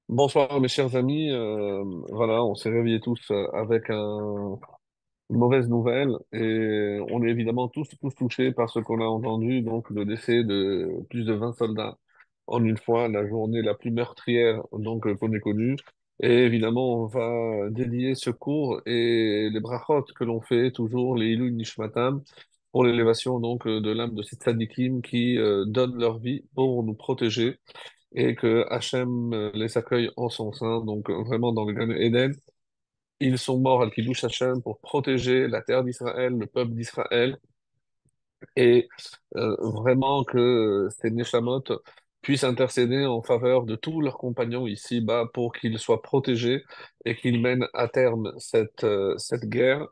Bonsoir mes chers amis. Voilà, on s'est réveillés tous avec une mauvaise nouvelle et on est évidemment tous touchés par ce qu'on a entendu, donc le décès de plus de 20 soldats en une fois, la journée la plus meurtrière qu'on ait connue. Et évidemment, on va dédier ce cours et les brachot que l'on fait toujours, les Ilou Nishmatam, pour l'élévation de l'âme de ces tzadikim qui donnent leur vie pour nous protéger et que Hachem les accueille en son sein, vraiment dans le Gan Eden. Ils sont morts al Kiddush Hachem pour protéger la terre d'Israël, le peuple d'Israël, et vraiment que ces Neshamot puissent intercéder en faveur de tous leurs compagnons ici-bas pour qu'ils soient protégés et qu'ils mènent à terme cette guerre.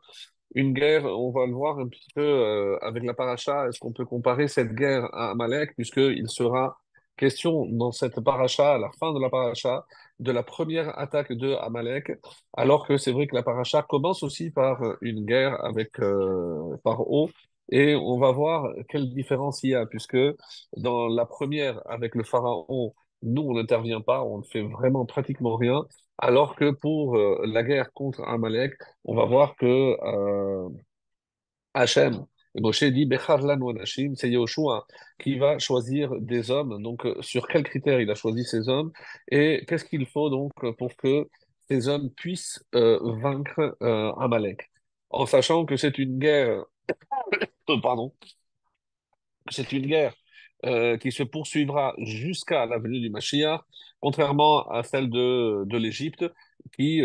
Une guerre, on va le voir un petit peu avec la paracha. Est-ce qu'on peut comparer cette guerre à Amalek, puisqu'il sera question dans cette paracha, à la fin de la paracha, de la première attaque de Amalek, alors que c'est vrai que la paracha commence aussi par une guerre avec Paro, et on va voir quelle différence il y a, puisque dans la première, avec le pharaon, nous, on n'intervient pas, on ne fait vraiment pratiquement rien, alors que pour la guerre contre Amalek, on va voir que Hachem, et Moshe dit, Bechar lanu anashim, c'est Yahushua qui va choisir des hommes. Donc, sur quels critères il a choisi ces hommes et qu'est-ce qu'il faut pour que ces hommes puissent vaincre Amalek. En sachant que c'est une guerre, pardon, c'est une guerre qui se poursuivra jusqu'à la venue du Mashiach, contrairement à celle de l'Égypte, qui,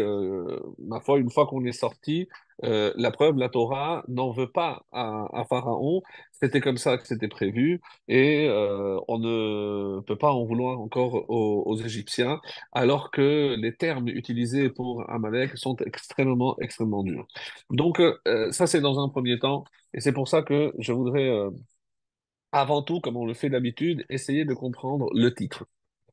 ma foi, une fois qu'on est sorti, la preuve, la Torah n'en veut pas à Pharaon. C'était comme ça que c'était prévu, et on ne peut pas en vouloir encore aux Égyptiens, alors que les termes utilisés pour Amalek sont extrêmement durs. Ça, c'est dans un premier temps, et c'est pour ça que je voudrais avant tout, comme on le fait d'habitude, essayer de comprendre le titre.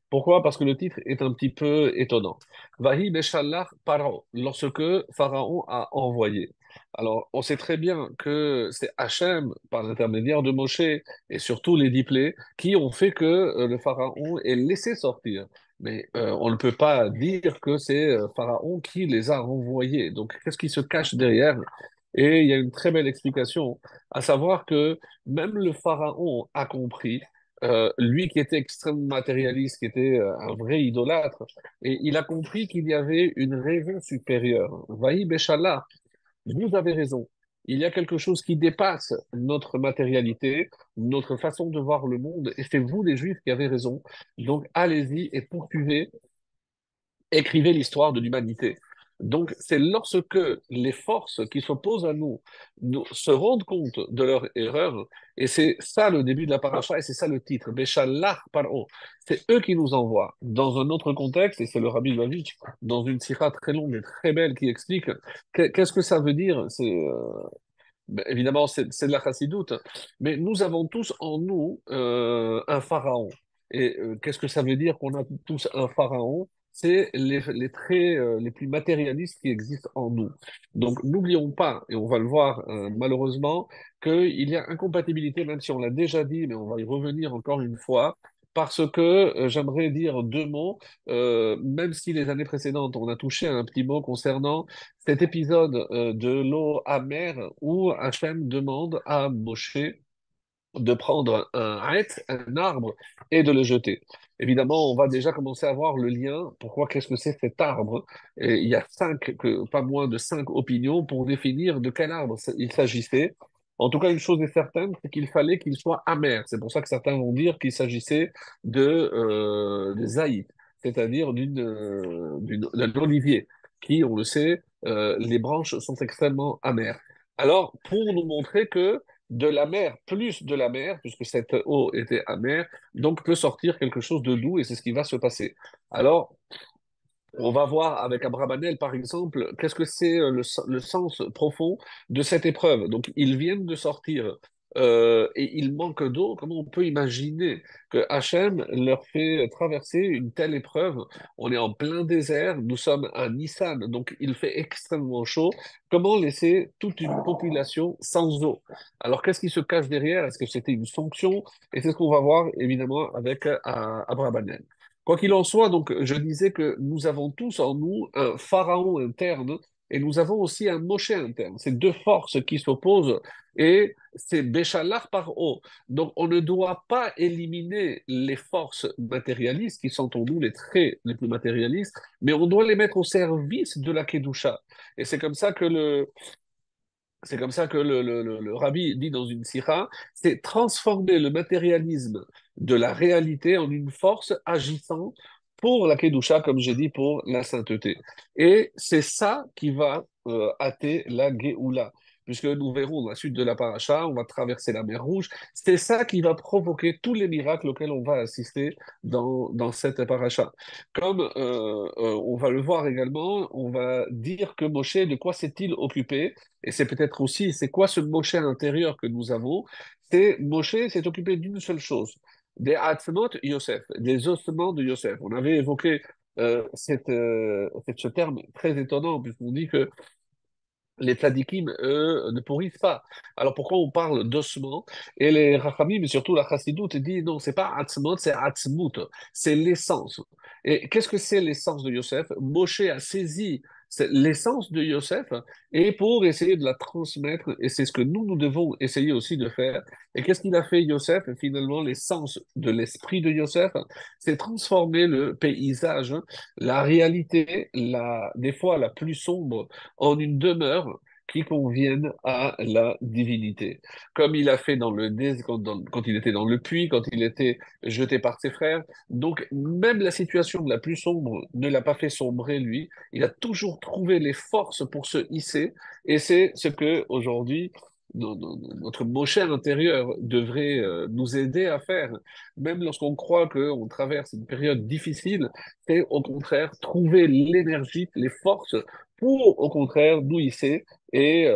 Pourquoi? Parce que le titre est un petit peu étonnant. Vahi Beshalach Paro, lorsque Pharaon a envoyé. Alors, on sait très bien que c'est Hachem, par l'intermédiaire de Moshe et surtout les dix plaies, qui ont fait que le Pharaon est laissé sortir. Mais on ne peut pas dire que c'est Pharaon qui les a renvoyés. Donc, qu'est-ce qui se cache derrière? Et il y a une très belle explication, à savoir que même le Pharaon a compris lui qui était extrêmement matérialiste, qui était un vrai idolâtre, et il a compris qu'il y avait une raison supérieure. Vahi Beshallah, vous avez raison. Il y a quelque chose qui dépasse notre matérialité, notre façon de voir le monde, et c'est vous les Juifs qui avez raison. Donc allez-y et poursuivez, écrivez l'histoire de l'humanité. Donc, c'est lorsque les forces qui s'opposent à nous se rendent compte de leur erreur, et c'est ça le début de la paracha, et c'est ça le titre, Béchalach Paro. C'est eux qui nous envoient. Dans un autre contexte, et c'est le Rabbi Lubavitch, dans une sira très longue et très belle qui explique qu'est-ce que ça veut dire. Évidemment, c'est de la chassidoute, mais nous avons tous en nous un pharaon. Et qu'est-ce que ça veut dire qu'on a tous un pharaon? C'est les traits les plus matérialistes qui existent en nous. Donc, n'oublions pas, et on va le voir malheureusement, qu'il y a incompatibilité, même si on l'a déjà dit, mais on va y revenir encore une fois, parce que j'aimerais dire deux mots, même si les années précédentes, on a touché à un petit mot concernant cet épisode de l'eau amère où Hachem demande à Moshe de prendre un arbre, et de le jeter. Évidemment, on va déjà commencer à voir le lien. Pourquoi, qu'est-ce que c'est cet arbre? Et il y a pas moins de cinq opinions pour définir de quel arbre il s'agissait. En tout cas, une chose est certaine, c'est qu'il fallait qu'il soit amer. C'est pour ça que certains vont dire qu'il s'agissait des zaïd, c'est-à-dire d'un olivier, qui, on le sait, les branches sont extrêmement amères. Alors, pour nous montrer que de la mer, plus de la mer, puisque cette eau était amère, donc peut sortir quelque chose de doux et c'est ce qui va se passer. Alors, on va voir avec Abravanel, par exemple, qu'est-ce que c'est le sens profond de cette épreuve. Donc, ils viennent de sortir et il manque d'eau. Comment on peut imaginer que Hachem leur fait traverser une telle épreuve? On est en plein désert, nous sommes à Nissan, donc il fait extrêmement chaud. Comment laisser toute une population sans eau? Alors, qu'est-ce qui se cache derrière? Est-ce que c'était une sanction? Et c'est ce qu'on va voir, évidemment, avec Abravanel. Quoi qu'il en soit, donc, je disais que nous avons tous en nous un pharaon interne et nous avons aussi un Moshe interne. C'est deux forces qui s'opposent et c'est Béchalar par haut. Donc, on ne doit pas éliminer les forces matérialistes qui sont en nous les traits les plus matérialistes, mais on doit les mettre au service de la Kedusha. Et c'est comme ça que le rabbi dit dans une sira, c'est transformer le matérialisme de la réalité en une force agissant pour la Kedusha, comme j'ai dit, pour la sainteté. Et c'est ça qui va hâter la Géoula. Puisque nous verrons dans la suite de la paracha, on va traverser la mer Rouge. C'est ça qui va provoquer tous les miracles auxquels on va assister dans cette paracha. Comme on va le voir également, on va dire que Moshe, de quoi s'est-il occupé? Et c'est peut-être aussi, c'est quoi ce Moshe intérieur que nous avons? C'est Moshe s'est occupé d'une seule chose, des Atzmot Yosef, des ossements de Yosef. On avait évoqué ce terme très étonnant, puisqu'on dit que les tzadikim, eux, ne pourrissent pas. Alors pourquoi on parle d'ossements? Et les rachamim, mais surtout la chassidoute, dit non, c'est pas atzmot, c'est atzmut, c'est l'essence. Et qu'est-ce que c'est l'essence de Yosef? Moshe a saisi l'essence de Yosef et pour essayer de la transmettre, et c'est ce que nous devons essayer aussi de faire. Et qu'est-ce qu'il a fait Yosef? Finalement, l'essence de l'esprit de Yosef, c'est transformer le paysage, la réalité, des fois la plus sombre, en une demeure qui convienne à la divinité. Comme il a fait quand il était dans le puits, quand il était jeté par ses frères. Donc, même la situation la plus sombre ne l'a pas fait sombrer, lui. Il a toujours trouvé les forces pour se hisser. Et c'est ce que, aujourd'hui, notre Moshe intérieur devrait nous aider à faire. Même lorsqu'on croit qu'on traverse une période difficile, c'est au contraire trouver l'énergie, les forces pour au contraire nous hisser. Et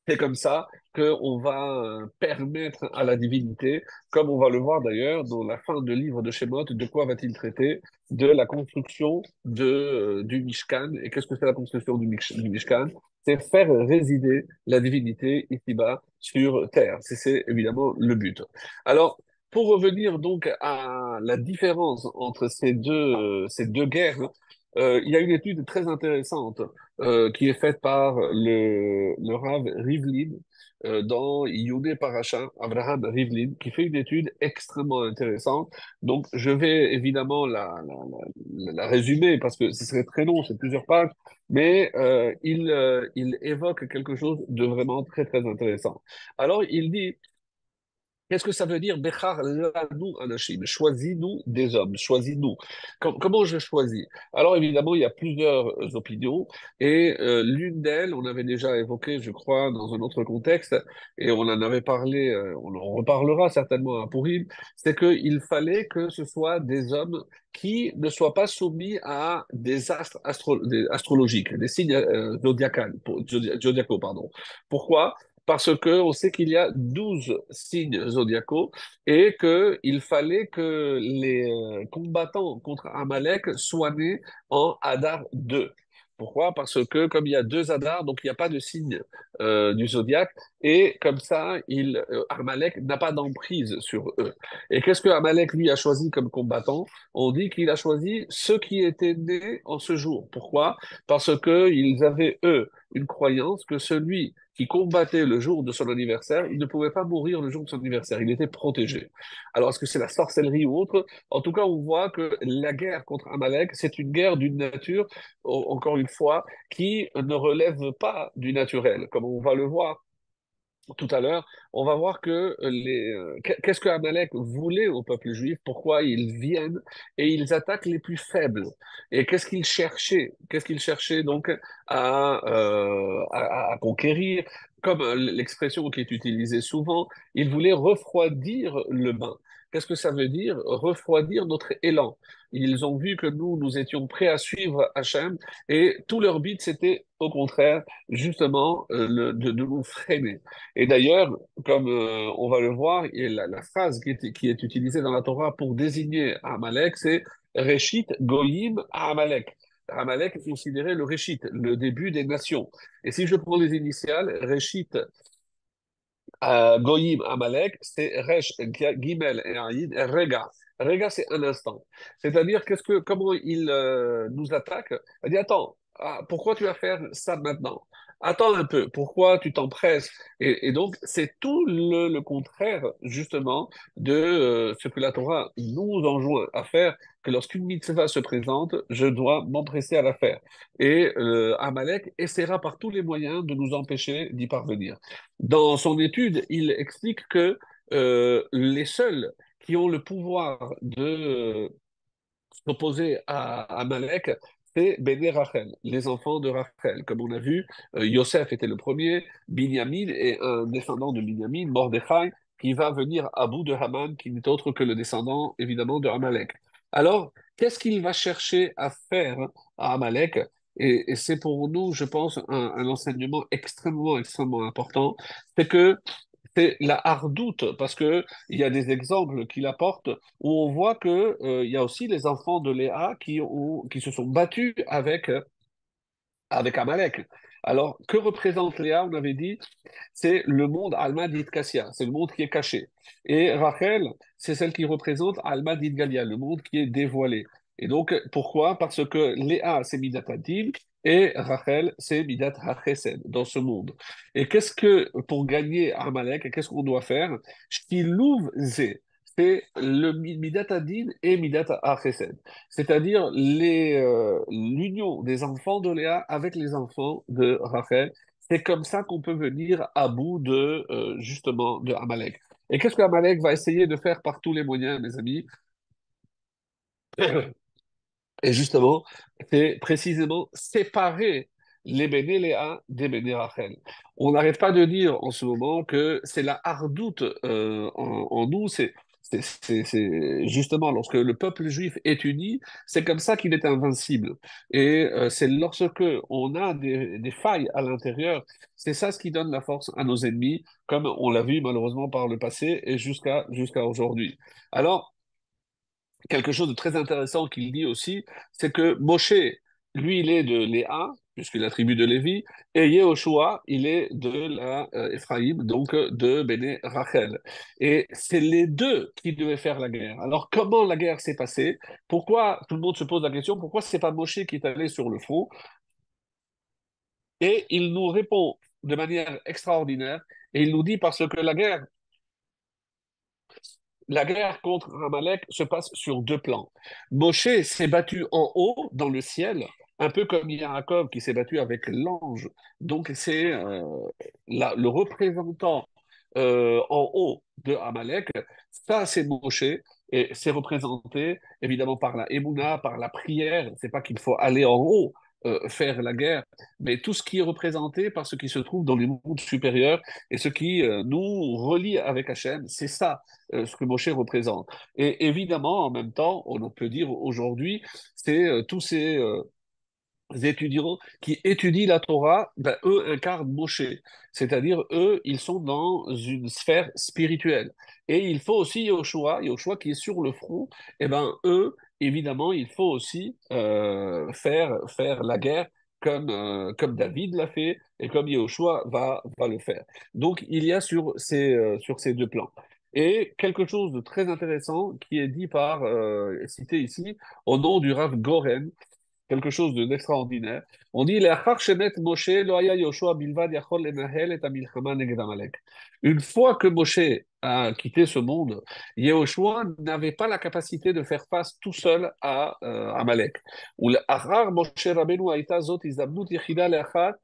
c'est comme ça qu'on va permettre à la divinité, comme on va le voir d'ailleurs dans la fin du livre de Shemot, de quoi va-t-il traiter? De la construction du Mishkan. Et qu'est-ce que c'est la construction du Mishkan? C'est faire résider la divinité ici-bas sur terre. C'est évidemment le but. Alors, pour revenir donc à la différence entre ces deux guerres, il y a une étude très intéressante qui est faite par le Rav Rivlin dans Yudé Paracha, Abraham Rivlin, qui fait une étude extrêmement intéressante. Donc, je vais évidemment la résumer parce que ce serait très long, c'est plusieurs pages, mais il évoque quelque chose de vraiment très, très intéressant. Alors, il dit qu'est-ce que ça veut dire Bechar lanu anashim? Choisis-nous des hommes, choisis-nous. Comment je choisis? Alors évidemment, il y a plusieurs opinions et l'une d'elles, on avait déjà évoqué, je crois, dans un autre contexte, et on en avait parlé, on en reparlera certainement à Purim, c'est qu'il fallait que ce soit des hommes qui ne soient pas soumis à des astres astrologiques, des signes zodiacaux, pardon. Pourquoi? Parce que on sait qu'il y a 12 signes zodiacaux et qu'il fallait que les combattants contre Amalek soient nés en Hadar 2. Pourquoi? Parce que comme il y a deux Hadar, donc il n'y a pas de signe du zodiaque, et comme ça, Amalek n'a pas d'emprise sur eux. Et qu'est-ce que Amalek, lui, a choisi comme combattant? On dit qu'il a choisi ceux qui étaient nés en ce jour. Pourquoi? Parce qu'ils avaient, eux, une croyance que celui qui combattait le jour de son anniversaire, il ne pouvait pas mourir le jour de son anniversaire, il était protégé. Alors, est-ce que c'est la sorcellerie ou autre? En tout cas, on voit que la guerre contre Amalek, c'est une guerre d'une nature, encore une fois, qui ne relève pas du naturel, comme on va le voir tout à l'heure, on va voir que qu'est-ce que Amalek voulait au peuple juif, pourquoi ils viennent et ils attaquent les plus faibles. Et qu'est-ce qu'ils cherchaient? Qu'est-ce qu'ils cherchaient donc à conquérir? Comme l'expression qui est utilisée souvent, ils voulaient refroidir le bain. Qu'est-ce que ça veut dire? Refroidir notre élan. Ils ont vu que nous étions prêts à suivre Hachem et tout leur but, c'était au contraire, justement, de nous freiner. Et d'ailleurs, comme on va le voir, et la phrase qui est utilisée dans la Torah pour désigner Amalek, c'est Reshit Goyim à Amalek. Amalek est considéré le Reshit, le début des nations. Et si je prends les initiales, Reshit Goyim Amalek, c'est Resh, Gimel et Aïd, Rega. Réga, c'est un instant. C'est-à-dire, comment il nous attaque? Il dit, attends, pourquoi tu vas faire ça maintenant? Attends un peu, pourquoi tu t'empresses? Et donc, c'est tout le contraire, justement, de ce que la Torah nous enjoint à faire, que lorsqu'une mitzvah se présente, je dois m'empresser à la faire. Et Amalek essaiera par tous les moyens de nous empêcher d'y parvenir. Dans son étude, il explique que les seuls qui ont le pouvoir de s'opposer à Amalek, c'est Béné Rachel, les enfants de Rachel. Comme on a vu, Yosef était le premier, Binyamin est un descendant de Binyamin, Mordechai, qui va venir à bout de Haman, qui n'est autre que le descendant, évidemment, de Amalek. Alors, qu'est-ce qu'il va chercher à faire à Amalek? Et c'est pour nous, je pense, un enseignement extrêmement, extrêmement important, c'est que c'est la hardoute, parce que il y a des exemples qu'il apporte où on voit que il y a aussi les enfants de Léa qui se sont battus avec Amalek. Alors, que représente Léa? On avait dit, c'est le monde Alma dit Cassia, c'est le monde qui est caché. Et Rachel, c'est celle qui représente Alma dit Galia, le monde qui est dévoilé. Et donc, pourquoi? Parce que Léa, c'est Midat Adin, et Rachel, c'est Midat HaChesed, dans ce monde. Et pour gagner Amalek, qu'est-ce qu'on doit faire? Shtilouv Zé, c'est le Midat Adin et Midat HaChesed, c'est-à-dire l'union des enfants de Léa avec les enfants de Rachel. C'est comme ça qu'on peut venir à bout de justement de Amalek. Et qu'est-ce que Amalek va essayer de faire par tous les moyens, mes amis? Et justement, c'est précisément séparer les Béné Léa des Béné Rachel. On n'arrête pas de dire en ce moment que c'est la hardoute en nous, c'est justement lorsque le peuple juif est uni, c'est comme ça qu'il est invincible. Et c'est lorsque on a des failles à l'intérieur, c'est ça ce qui donne la force à nos ennemis, comme on l'a vu malheureusement par le passé et jusqu'à aujourd'hui. Alors, quelque chose de très intéressant qu'il dit aussi, c'est que Moshe, lui, il est de Léa, puisqu'il est la tribu de Lévi, et Yehoshua, il est de la Ephraïm, donc de Béné Rachel. Et c'est les deux qui devaient faire la guerre. Alors, comment la guerre s'est passée? Pourquoi, tout le monde se pose la question, pourquoi c'est pas Moshe qui est allé sur le front? Et il nous répond de manière extraordinaire, et il nous dit parce que la guerre contre Amalek se passe sur deux plans. Moshe s'est battu en haut, dans le ciel, un peu comme Yaakov qui s'est battu avec l'ange. Donc c'est le représentant en haut de Amalek. Ça, c'est Moshe. Et c'est représenté évidemment par la Emouna, par la prière. C'est pas qu'il faut aller en haut faire la guerre, mais tout ce qui est représenté par ce qui se trouve dans les mondes supérieurs et ce qui nous relie avec Hachem, c'est ça ce que Moshe représente. Et évidemment, en même temps, on peut dire aujourd'hui, c'est tous ces étudiants qui étudient la Torah, ben, eux incarnent Moshe, c'est-à-dire eux, ils sont dans une sphère spirituelle. Et il faut aussi Yoshua qui est sur le front, et ben eux, évidemment, il faut aussi faire la guerre comme David l'a fait et comme Yoshua va le faire. Donc il y a sur ces deux plans. Et quelque chose de très intéressant qui est dit cité ici, au nom du Rav Goren, quelque chose d'extraordinaire. On dit "Le'achar shemet Moshe, lo haya Yoshua bilvad yachol lenahel et hamilchama neged Amalek." Une fois que Moshe a quitté ce monde, Yehoshua n'avait pas la capacité de faire face tout seul à Amalek. "U'le'achar Moshe Rabbeinu hayta zot izabnut yechida le'achar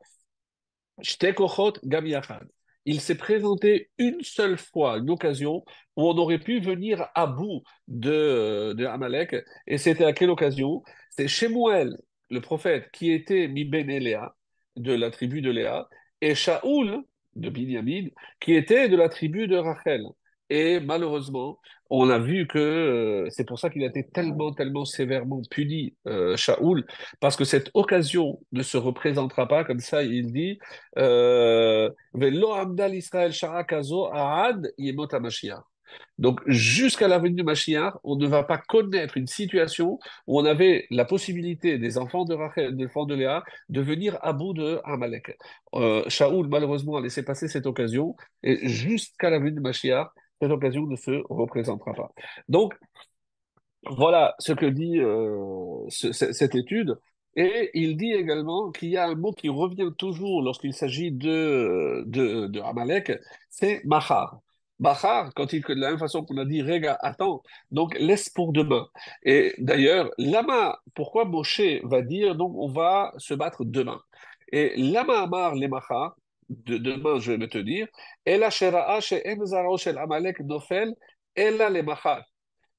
shte kochot gam yachad." Il s'est présenté une seule fois, une occasion où on aurait pu venir à bout de Amalek. Et c'était à quelle occasion? C'est Shemuel, le prophète, qui était Mi Ben Léa, de la tribu de Léa, et Shaoul, de Binyamin, qui était de la tribu de Rachel. Et malheureusement, on a vu que c'est pour ça qu'il a été tellement, tellement sévèrement puni, Shaoul, parce que cette occasion ne se représentera pas, comme ça il dit, Velo Amdal Israël Shara Kazo Ahad Yemot HaMashiach. Donc, jusqu'à la venue du Mashiach, on ne va pas connaître une situation où on avait la possibilité des enfants de Rachel, des enfants de Léa, de venir à bout de Amalek. Shaoul, malheureusement, a laissé passer cette occasion, et jusqu'à la venue du Mashiach, cette occasion ne se représentera pas. Donc, Voilà ce que dit cette étude. Et il dit également qu'il y a un mot qui revient toujours lorsqu'il s'agit de Amalek, c'est Machar. Machar, de la même façon qu'on a dit Rega, attends, donc laisse pour demain. Et d'ailleurs, Lama, pourquoi Moshe va dire, donc on va se battre demain. Et Lama Amar les Machar, de demain je vais me tenir, Ela Shera'a She'en Zaro Shel Amalek Nofel, Ela les Machar.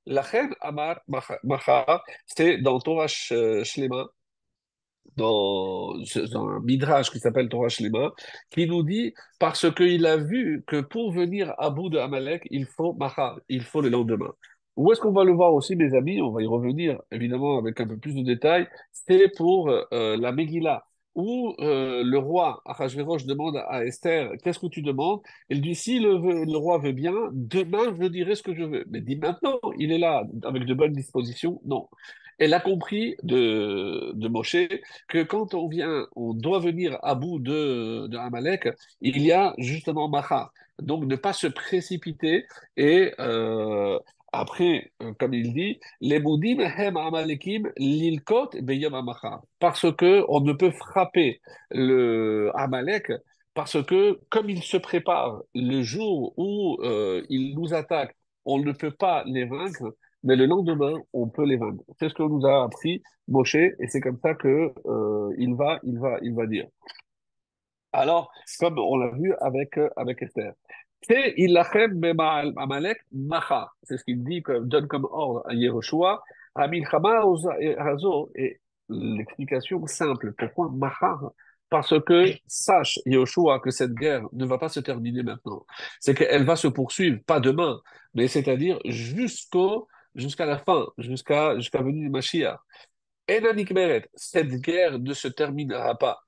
Lachem Amar Machar, c'est dans Torah Shlema, dans un midrash qui s'appelle Torah Shlema, qui nous dit parce qu'il a vu que pour venir à bout de Amalek, il faut Machar, il faut le lendemain. Où est-ce qu'on va le voir aussi, mes amis? On va y revenir évidemment avec un peu plus de détails. C'est pour la Megillah, où le roi Achashverosh demande à Esther, qu'est-ce que tu demandes? Elle dit, si le roi veut bien, demain je dirai ce que je veux. Mais dis maintenant, il est là avec de bonnes dispositions. Non. Elle a compris de Moshe que quand on doit venir à bout de Amalek, il y a justement Macha. Donc ne pas se précipiter et après, comme il dit, les Moudim hem Amalekim lilkot beyom Amacha. Parce que on ne peut frapper le Amalek parce que comme il se prépare le jour où il nous attaque, on ne peut pas les vaincre, mais le lendemain, on peut les vaincre. C'est ce que nous a appris Moshe, et c'est comme ça que il va dire. Alors, comme on l'a vu avec Esther. C'est Ilachem Amalek Macha. C'est ce qu'il dit, donne comme ordre à Yehoshua. Amilchama Hazo. Et l'explication simple. Pourquoi Macha? Parce que sache, Yehoshua, que cette guerre ne va pas se terminer maintenant. C'est qu'elle va se poursuivre, pas demain, mais c'est-à-dire jusqu'à la fin, jusqu'à venue du Mashiach. Enanik Meret, cette guerre ne se terminera pas.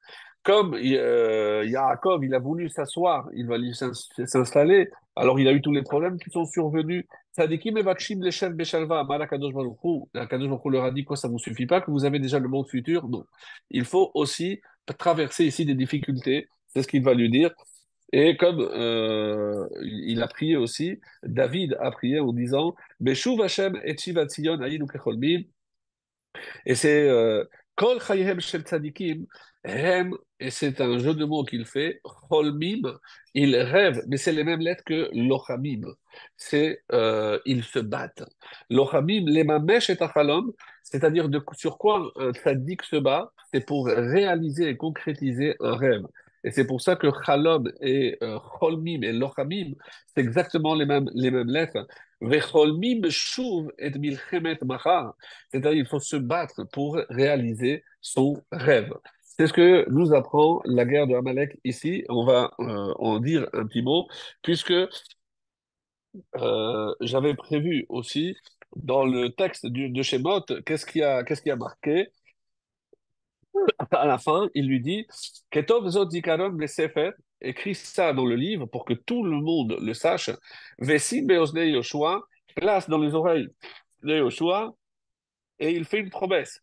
Comme Yaakov, il a voulu s'asseoir, il va lui s'installer, alors il a eu tous les problèmes qui sont survenus. Tzadikim evakshim leshem beshalva, mal Akadosh Baruch Hu. Akadosh Baruch Hu leur a dit quoi, ça ne vous suffit pas, que vous avez déjà le monde futur? Non. Il faut aussi traverser ici des difficultés, c'est ce qu'il va lui dire. Et comme il a prié aussi, David a prié en disant, Beshuv Hashem et Shiva Tzion ayinu kecholmim, et c'est Kol Chayhem Shel Tzadikim, Hem, et c'est un jeu de mots qu'il fait, Cholmim, ils rêvent, mais c'est les mêmes lettres que Lochamim. C'est ils se battent. Lochamim, les Mamesh et Tachalom, c'est-à-dire sur quoi un tzaddik se bat, c'est pour réaliser et concrétiser un rêve. Et c'est pour ça que Chalom et Cholmim et Lochamim, c'est exactement les mêmes lettres. Vecholmim shuv et milchemet machar, c'est-à-dire il faut se battre pour réaliser son rêve. C'est ce que nous apprend la guerre de Amalek ici. On va en dire un petit mot, puisque j'avais prévu aussi dans le texte de Shemot, qu'est-ce qui a marqué? À la fin, il lui dit, Ketov zot zikaron sefer, écris ça dans le livre pour que tout le monde le sache. Vesim beozne Yoshua, place dans les oreilles de Yoshua, et il fait une promesse.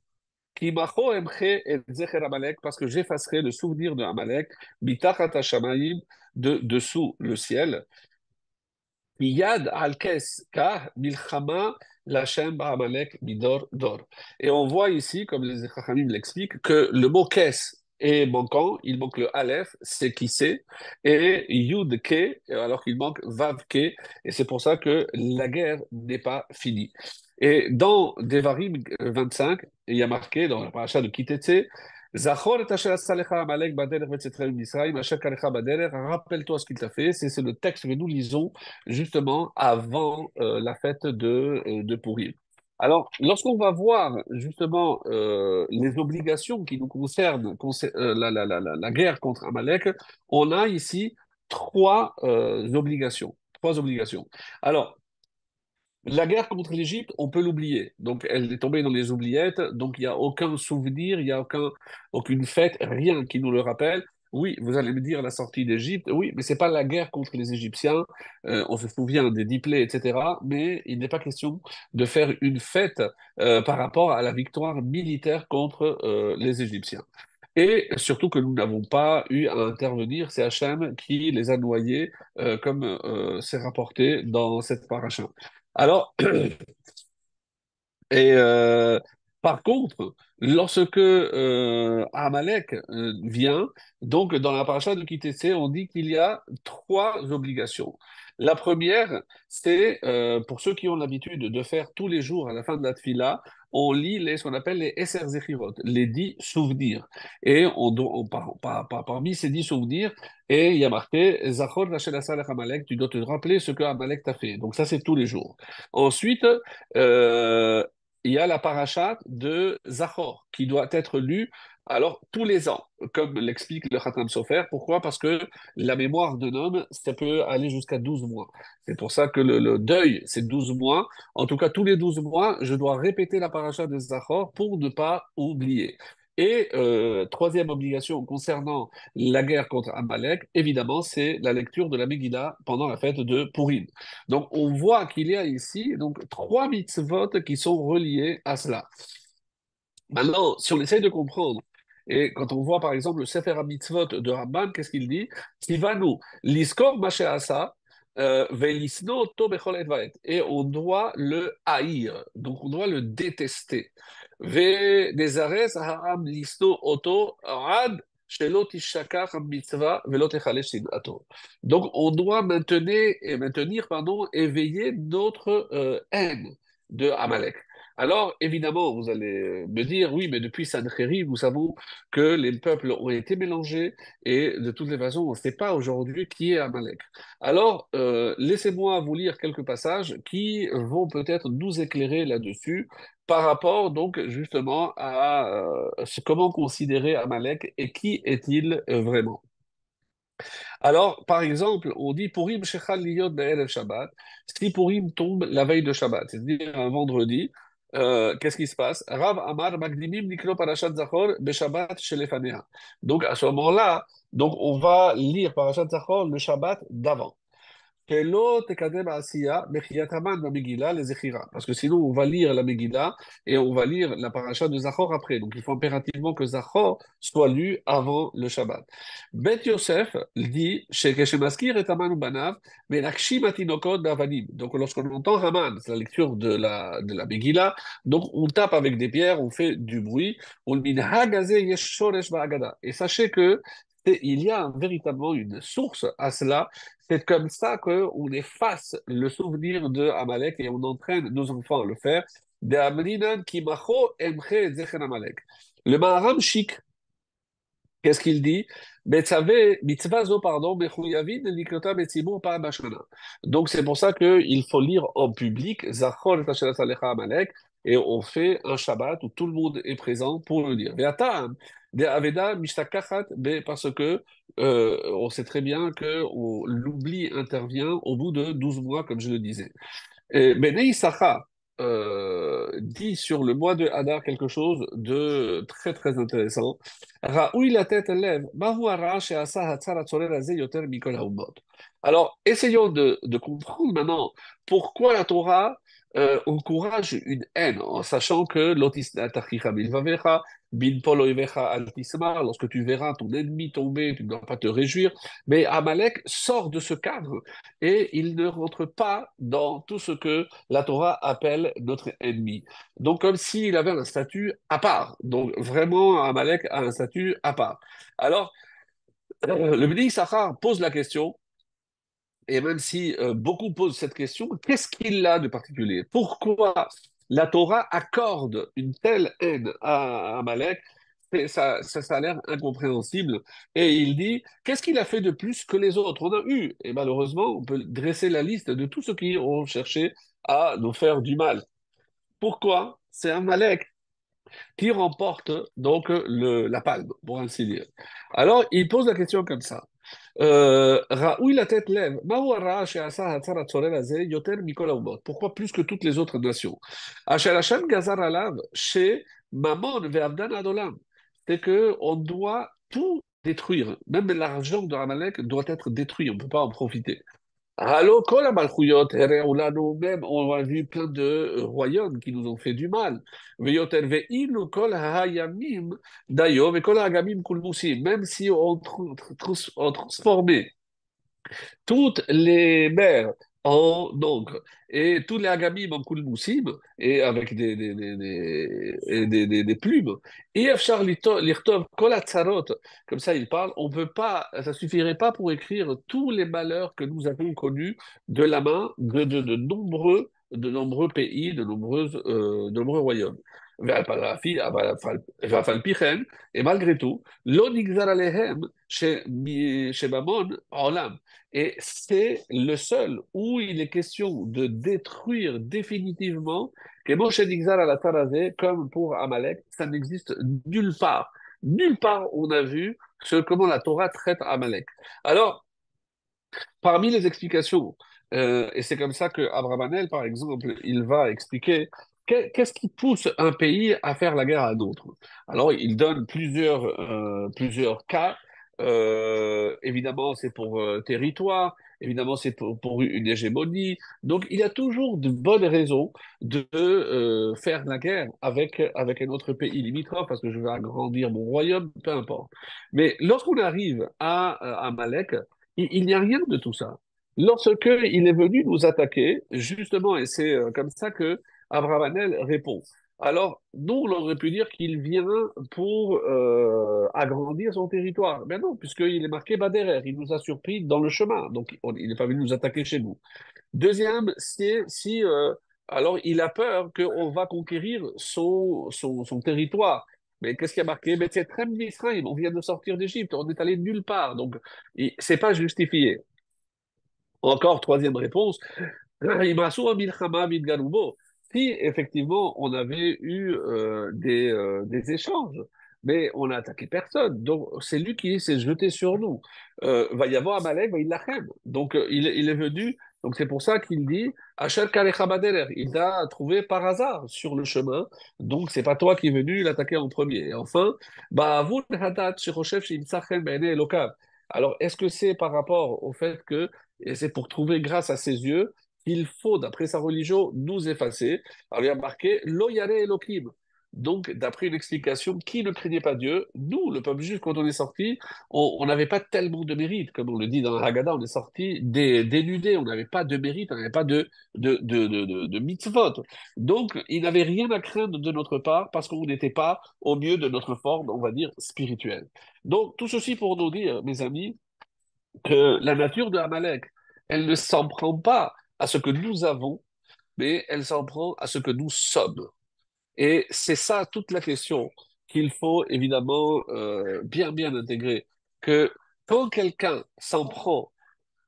Ki macho emche et zecher Amalek, parce que j'effacerai le souvenir de Amalek, bitachat hashamayim, de dessous le ciel. Yad al kes ka milchama lachem ba'amalek midor dor. Et on voit ici, comme les Chachamim l'expliquent, que le mot kes est manquant, il manque le aleph, c'est qui c'est, et yud ke, alors qu'il manque vav ke, et c'est pour ça que la guerre n'est pas finie. Et dans Devarim 25, il y a marqué dans la paracha de Kitetse, Zachor et Asher Asalecha Amalek Baderech Vetzetrel Misraim, Asher Kalecha Baderech, rappelle-toi ce qu'il t'a fait, c'est le texte que nous lisons justement avant la fête de Pourim. Alors, lorsqu'on va voir justement les obligations qui nous concernent, la guerre contre Amalek, on a ici obligations. Trois obligations. Alors, la guerre contre l'Égypte, on peut l'oublier. Donc, elle est tombée dans les oubliettes. Donc, il n'y a aucun souvenir, il n'y a aucune fête, rien qui nous le rappelle. Oui, vous allez me dire la sortie d'Égypte. Oui, mais c'est pas la guerre contre les Égyptiens. On se souvient des diplés, etc. Mais il n'est pas question de faire une fête par rapport à la victoire militaire contre les Égyptiens. Et surtout que nous n'avons pas eu à intervenir, c'est Hachem qui les a noyés, comme c'est rapporté dans cette paracha. Alors, Et par contre, lorsque Amalek vient, donc dans la paracha de Kitessé, on dit qu'il y a trois obligations. La première, c'est pour ceux qui ont l'habitude de faire tous les jours à la fin de la tfila, on lit ce qu'on appelle les Eser Zechirot, les 10 souvenirs. Et parmi ces 10 souvenirs, et il y a marqué Zachor Rachel Assalech Amalek, tu dois te rappeler ce que Amalek t'a fait. Donc ça, c'est tous les jours. Ensuite, euh, il y a la paracha de Zachor qui doit être lue alors tous les ans, comme l'explique le Khatam Sofer. Pourquoi? Parce que la mémoire d'un homme, ça peut aller jusqu'à 12 mois. C'est pour ça que le deuil, c'est 12 mois. En tout cas, tous les 12 mois, je dois répéter la paracha de Zachor pour ne pas oublier. Et troisième obligation concernant la guerre contre Amalek, évidemment, c'est la lecture de la Megillah pendant la fête de Purim. Donc, on voit qu'il y a ici donc trois mitzvot qui sont reliés à cela. Maintenant, si on essaye de comprendre, et quand on voit par exemple le Sefer HaMitzvot de Ramban, qu'est-ce qu'il dit? Tivanu, liskor masheasa, velisno to bechol et vaet. Et on doit le haïr, donc on doit le détester. Ve dezares ha'am lisno oto ad shelo tishakach mitzvah velo techale sinato. Donc on doit maintenir pardon, éveiller notre haine de Amalek. Alors, évidemment, vous allez me dire, oui, mais depuis Sancheriv, nous savons que les peuples ont été mélangés et de toutes les façons, on ne sait pas aujourd'hui qui est Amalek. Alors, laissez-moi vous lire quelques passages qui vont peut-être nous éclairer là-dessus par rapport donc justement à comment considérer Amalek et qui est-il vraiment. Alors, par exemple, on dit Purim Shechal Liyot Be'erev Shabbat. Si Purim tombe la veille de Shabbat, c'est-à-dire un vendredi, qu'est-ce qui se passe? Rav Amar Magdimim Niklo Parashat Zachor Beshabbat Shelefanea. Donc, à ce moment-là, donc on va lire Parashat Zachor le Shabbat d'avant. Kelo tekadem asiya mechiyataman la Megillah les Zechira. Parce que sinon, on va lire la Megillah et on va lire la paracha de Zachor après. Donc, il faut impérativement que Zachor soit lu avant le Shabbat. Bet Yosef dit Shekeshemaskir et Aman banav, mais lakshim atinokot d'avanim. Donc, lorsqu'on entend Raman, c'est la lecture de la Megillah, donc on tape avec des pierres, on fait du bruit. On minhag hazeh yesh shoresh ba'agada. Et sachez que il y a véritablement une source à cela. C'est comme ça qu'on efface le souvenir de Amalek et on entraîne nos enfants à le faire. De Amrinan Kimacho Emche Zechen Amalek. Le Maharam Shik, qu'est-ce qu'il dit? Mitzvah zo, pardon, mechuyavin likota betzibur pa bashana. Donc c'est pour ça qu'il faut lire en public Zachor et Hashanah Alecha Amalek et on fait un Shabbat où tout le monde est présent pour le lire. Ve'atam de Aveda mishtakachat parce que on sait très bien que l'oubli intervient au bout de 12 mois, comme je le disais. Et Bnei Issachar dit sur le mois de Hadar quelque chose de très très intéressant. Ra'ouil la tête lève, mahu hara she'asa hatzar hatzorel hazeh yoter mikol ha'umot. Alors, essayons de comprendre maintenant pourquoi la Torah encourage une haine, en sachant que lotis tachicha bilvavecha, bin pol oivecha al tismar, lorsque tu verras ton ennemi tomber, tu ne dois pas te réjouir. Mais Amalek sort de ce cadre et il ne rentre pas dans tout ce que la Torah appelle notre ennemi. Donc, comme s'il avait un statut à part. Donc, vraiment, Amalek a un statut à part. Alors, le Bnei Issachar pose la question, et même si beaucoup posent cette question, qu'est-ce qu'il a de particulier? Pourquoi la Torah accorde une telle haine à Amalek? Ça a l'air incompréhensible. Et il dit, qu'est-ce qu'il a fait de plus que les autres? On a eu, et malheureusement, on peut dresser la liste de tous ceux qui ont cherché à nous faire du mal. Pourquoi? C'est Amalek qui remporte donc la palme, pour ainsi dire. Alors, il pose la question comme ça. ראוי לתת לב, מהו הרע שעשה הצר הצורר הזה יותר מכל האומות? Pourquoi plus que toutes les autres nations? אשר השם גזר עליו שממון ואבדן עד עולם. C'est que on doit tout détruire. Même l'argent de Amalek doit être détruit, on ne peut pas en profiter. Allô, Kol Amalchuyot, Ereulanu, même, on a vu plein de royaumes qui nous ont fait du mal. Veyoter ve'inu Kol Hayamim, Dayo, ve Kol Hagamim Kulmusim, même si on transformait toutes les mers en encre. Et tous les agamim en moussim et avec des plumes. Et Afshar Lirtov Kol Hatzarot, comme ça il parle, on peut pas, ça suffirait pas pour écrire tous les malheurs que nous avons connus de la main de nombreux pays, de nombreux royaumes. ואף על פי כן, et malgré tout, לא נגזר עליהם שבמון עולם. Et c'est le seul où il est question de détruire définitivement, que Moshe Nixar à la Tarazé, comme pour Amalek, ça n'existe nulle part. Nulle part on a vu comment la Torah traite Amalek. Alors, parmi les explications, et c'est comme ça que Abravanel, par exemple, il va expliquer qu'est-ce qui pousse un pays à faire la guerre à un autre. Alors, il donne plusieurs cas. Évidemment, c'est pour territoire. Évidemment, c'est pour une hégémonie. Donc, il y a toujours de bonnes raisons de faire la guerre avec un autre pays limitrophe, parce que je vais agrandir mon royaume, peu importe. Mais lorsqu'on arrive à Malek, il n'y a rien de tout ça. Lorsque il est venu nous attaquer, justement, et c'est comme ça que Abravanel répond. Alors, nous, on aurait pu dire qu'il vient pour agrandir son territoire. Mais non, puisqu'il est marqué Baderer, il nous a surpris dans le chemin. Donc, il n'est pas venu nous attaquer chez nous. Deuxième, c'est si alors il a peur qu'on va conquérir son territoire. Mais qu'est-ce qui a marqué? Mais c'est très Misraïm, on vient de sortir d'Égypte, on est allé nulle part, donc c'est pas justifié. Encore troisième réponse, Imasu milchama mitgalubo. Si effectivement on avait eu des échanges, mais on n'a attaqué personne, donc c'est lui qui s'est jeté sur nous. Va y avoir Amalek, va il lachem. Donc il est venu, donc c'est pour ça qu'il dit Asher Kalecha Baderer. Il t'a trouvé par hasard sur le chemin, donc c'est pas toi qui es venu l'attaquer en premier. Et enfin, Ba'avun hadat shechoshev sheimtzachem be'enei Elokav. Alors est-ce que c'est par rapport au fait que et c'est pour trouver grâce à ses yeux qu'il faut, d'après sa religion, nous effacer. Alors il y a marqué Lo yare Elohim. Donc, d'après une explication, qui ne craignait pas Dieu, nous, le peuple juif, quand on est sorti, on n'avait pas tellement de mérite. Comme on le dit dans la Haggadah, on est sorti dénudés, on n'avait pas de mérite, on n'avait pas de mitzvot. Donc, il n'avait rien à craindre de notre part parce qu'on n'était pas au mieux de notre forme, on va dire, spirituelle. Donc, tout ceci pour nous dire, mes amis, que la nature de Amalek, elle ne s'en prend pas à ce que nous avons, mais elle s'en prend à ce que nous sommes. Et c'est ça toute la question qu'il faut évidemment bien intégrer, que quand quelqu'un s'en prend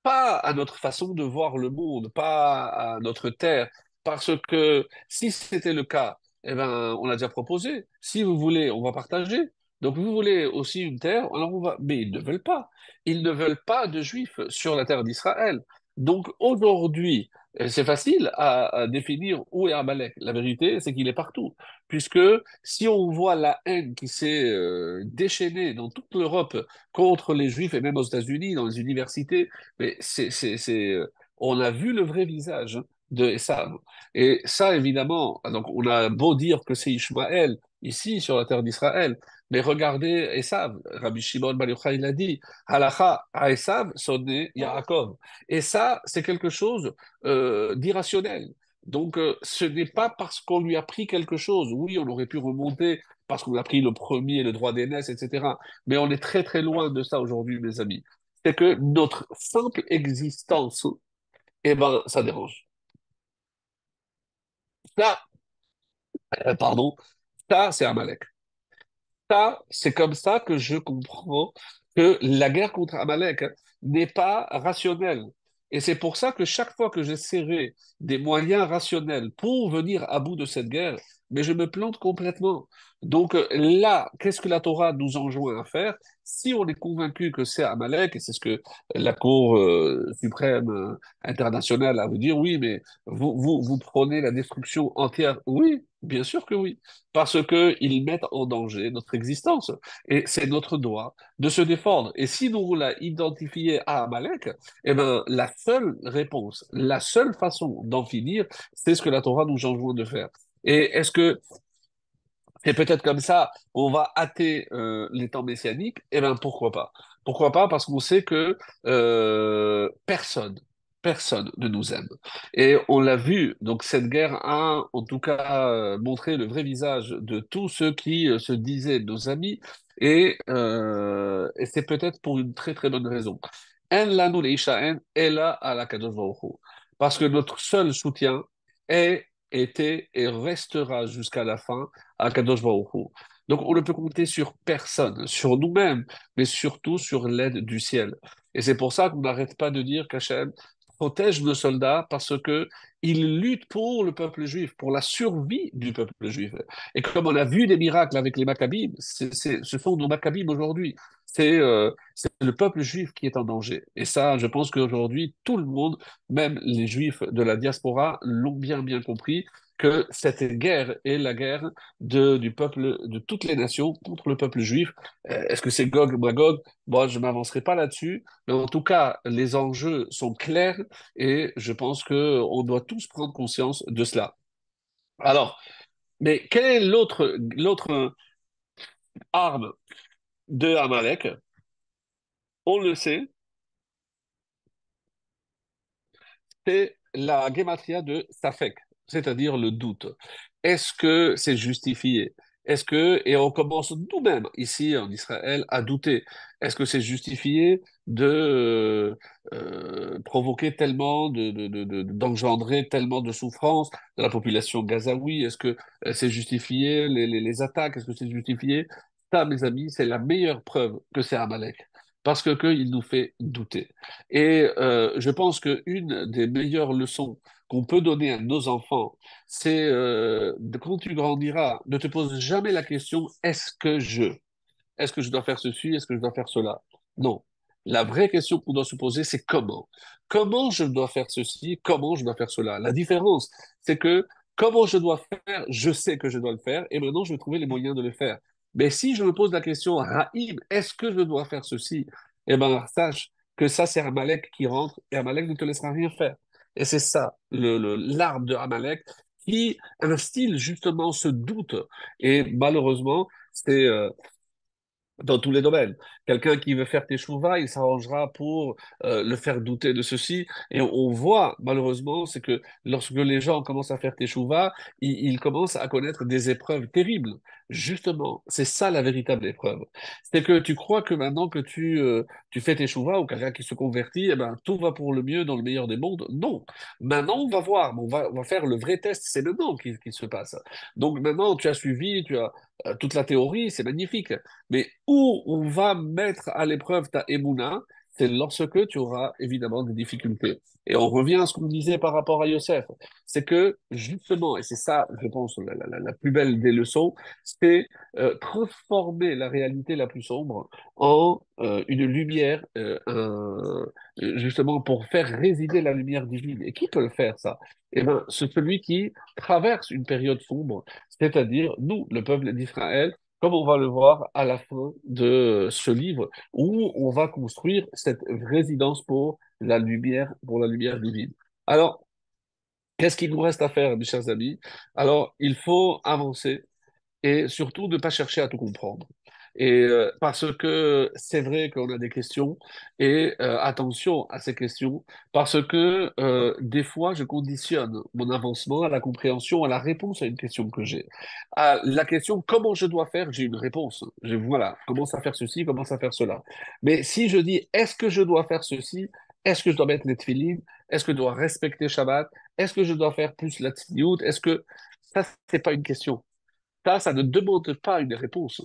pas à notre façon de voir le monde, pas à notre terre, parce que si c'était le cas, eh ben, on a déjà proposé. Si vous voulez, on va partager. Donc vous voulez aussi une terre, alors on va. Mais ils ne veulent pas. Ils ne veulent pas de juifs sur la terre d'Israël. Donc aujourd'hui, c'est facile à définir où est Amalek. La vérité, c'est qu'il est partout. Puisque si on voit la haine qui s'est déchaînée dans toute l'Europe contre les juifs et même aux États-Unis, dans les universités, mais on a vu le vrai visage de Esav. Et ça, évidemment, donc on a beau dire que c'est Ishmaël, ici, sur la terre d'Israël, mais regardez Esav, Rabbi Shimon Bar Yochai il a dit, Halacha à Esav, sonné Yaakov. Et ça, c'est quelque chose d'irrationnel. Donc, ce n'est pas parce qu'on lui a pris quelque chose. Oui, on aurait pu remonter parce qu'on a pris le premier, le droit d'aînesse, etc. Mais on est très très loin de ça aujourd'hui, mes amis. C'est que notre simple existence, eh ben, ça dérange. Ça, pardon, ça, c'est Amalek. Ça, c'est comme ça que je comprends que la guerre contre Amalek n'est pas rationnelle. Et c'est pour ça que chaque fois que j'essaierai des moyens rationnels pour venir à bout de cette guerre, mais je me plante complètement. Donc là, qu'est-ce que la Torah nous enjoint à faire? Si on est convaincu que c'est Amalek, et c'est ce que la Cour suprême internationale a vous dire, oui, mais vous prenez la destruction entière. Oui, bien sûr que oui, parce qu'ils mettent en danger notre existence. Et c'est notre droit de se défendre. Et si nous l'a identifié à Amalek, eh ben, la seule réponse, la seule façon d'en finir, c'est ce que la Torah nous enjoint de faire. Et est-ce que c'est peut-être comme ça, on va hâter les temps messianiques? Eh bien, pourquoi pas? Pourquoi pas? Parce qu'on sait que personne, personne ne nous aime. Et on l'a vu, donc cette guerre a en tout cas montré le vrai visage de tous ceux qui se disaient nos amis, et c'est peut-être pour une très très bonne raison. En lanu leisha'en ela ala kadosh baruch Hu. Parce que notre seul soutien est, était et restera jusqu'à la fin à Kadosh Baruch Hu. Donc on ne peut compter sur personne, sur nous-mêmes, mais surtout sur l'aide du ciel. Et c'est pour ça qu'on n'arrête pas de dire qu'Hachem protège nos soldats parce que ils luttent pour le peuple juif, pour la survie du peuple juif. Et comme on a vu des miracles avec les Maccabim, ce sont nos Maccabim aujourd'hui. C'est le peuple juif qui est en danger. Et ça, je pense qu'aujourd'hui, tout le monde, même les juifs de la diaspora, l'ont bien bien compris que cette guerre est la guerre du peuple, de toutes les nations contre le peuple juif. Est-ce que c'est Gog, Magog? Moi, je ne m'avancerai pas là-dessus, mais en tout cas, les enjeux sont clairs et je pense qu'on doit tous prendre conscience de cela. Alors, mais quelle est l'autre arme de Amalek? On le sait, c'est la guématria de Safek, c'est-à-dire le doute. Est-ce que c'est justifié? Est-ce que, et on commence nous-mêmes ici en Israël à douter, est-ce que c'est justifié de provoquer tellement, d'engendrer tellement de souffrance dans la population gazaoui? Est-ce que c'est justifié les attaques? Est-ce que c'est justifié? Ça, mes amis, c'est la meilleure preuve que c'est Amalek, parce que qu'il nous fait douter. Et je pense qu'une des meilleures leçons qu'on peut donner à nos enfants, c'est quand tu grandiras, ne te pose jamais la question est-ce que je dois faire ceci, est-ce que je dois faire cela? Non. La vraie question qu'on doit se poser, c'est comment. Comment je dois faire ceci, comment je dois faire cela. La différence, c'est que comment je dois faire, je sais que je dois le faire, et maintenant je vais trouver les moyens de le faire. Mais si je me pose la question, Raïm, est-ce que je dois faire ceci? Eh bien, sache que ça, c'est Amalek qui rentre, et Amalek ne te laissera rien faire. Et c'est ça, l'arme de Amalek, qui instille justement ce doute. Et malheureusement, c'est dans tous les domaines. Quelqu'un qui veut faire teshuva, il s'arrangera pour le faire douter de ceci. Et on voit, malheureusement, c'est que lorsque les gens commencent à faire teshuva, ils commencent à connaître des épreuves terribles. Justement, c'est ça la véritable épreuve. C'est que tu crois que maintenant que tu fais teshuva ou quelqu'un qui se convertit, eh ben, tout va pour le mieux dans le meilleur des mondes. Non. Maintenant, on va voir, on va faire le vrai test. C'est maintenant qu'il se passe. Donc maintenant, tu as suivi, tu as toute la théorie, c'est magnifique. Mais où on va mettre à l'épreuve ta émouna, c'est lorsque tu auras évidemment des difficultés. Et on revient à ce qu'on disait par rapport à Yosef. C'est que justement, et c'est ça, je pense, la plus belle des leçons, c'est transformer la réalité la plus sombre en une lumière, justement pour faire résider la lumière divine. Et qui peut le faire, ça? Eh bien, c'est celui qui traverse une période sombre, c'est-à-dire nous, le peuple d'Israël, comme on va le voir à la fin de ce livre, où on va construire cette résidence pour la lumière divine. Alors, qu'est-ce qu'il nous reste à faire, mes chers amis? Alors, il faut avancer et surtout ne pas chercher à tout comprendre. Et parce que c'est vrai qu'on a des questions et attention à ces questions parce que des fois je conditionne mon avancement à la compréhension, à la réponse à une question que j'ai. À la question comment je dois faire, j'ai une réponse. Voilà, commence à faire ceci, commence à faire cela. Mais si je dis est-ce que je dois faire ceci, est-ce que je dois mettre les tefilines, est-ce que je dois respecter Shabbat, est-ce que je dois faire plus la tzniut, est-ce que ça c'est pas une question. Ça ne demande pas une réponse.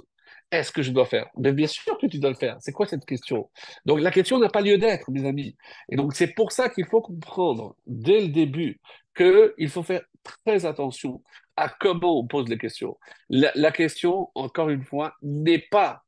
Est-ce que je dois faire? Mais bien sûr que tu dois le faire. C'est quoi cette question? Donc la question n'a pas lieu d'être, mes amis. Et donc c'est pour ça qu'il faut comprendre dès le début qu'il faut faire très attention à comment on pose les questions. La question, encore une fois, n'est pas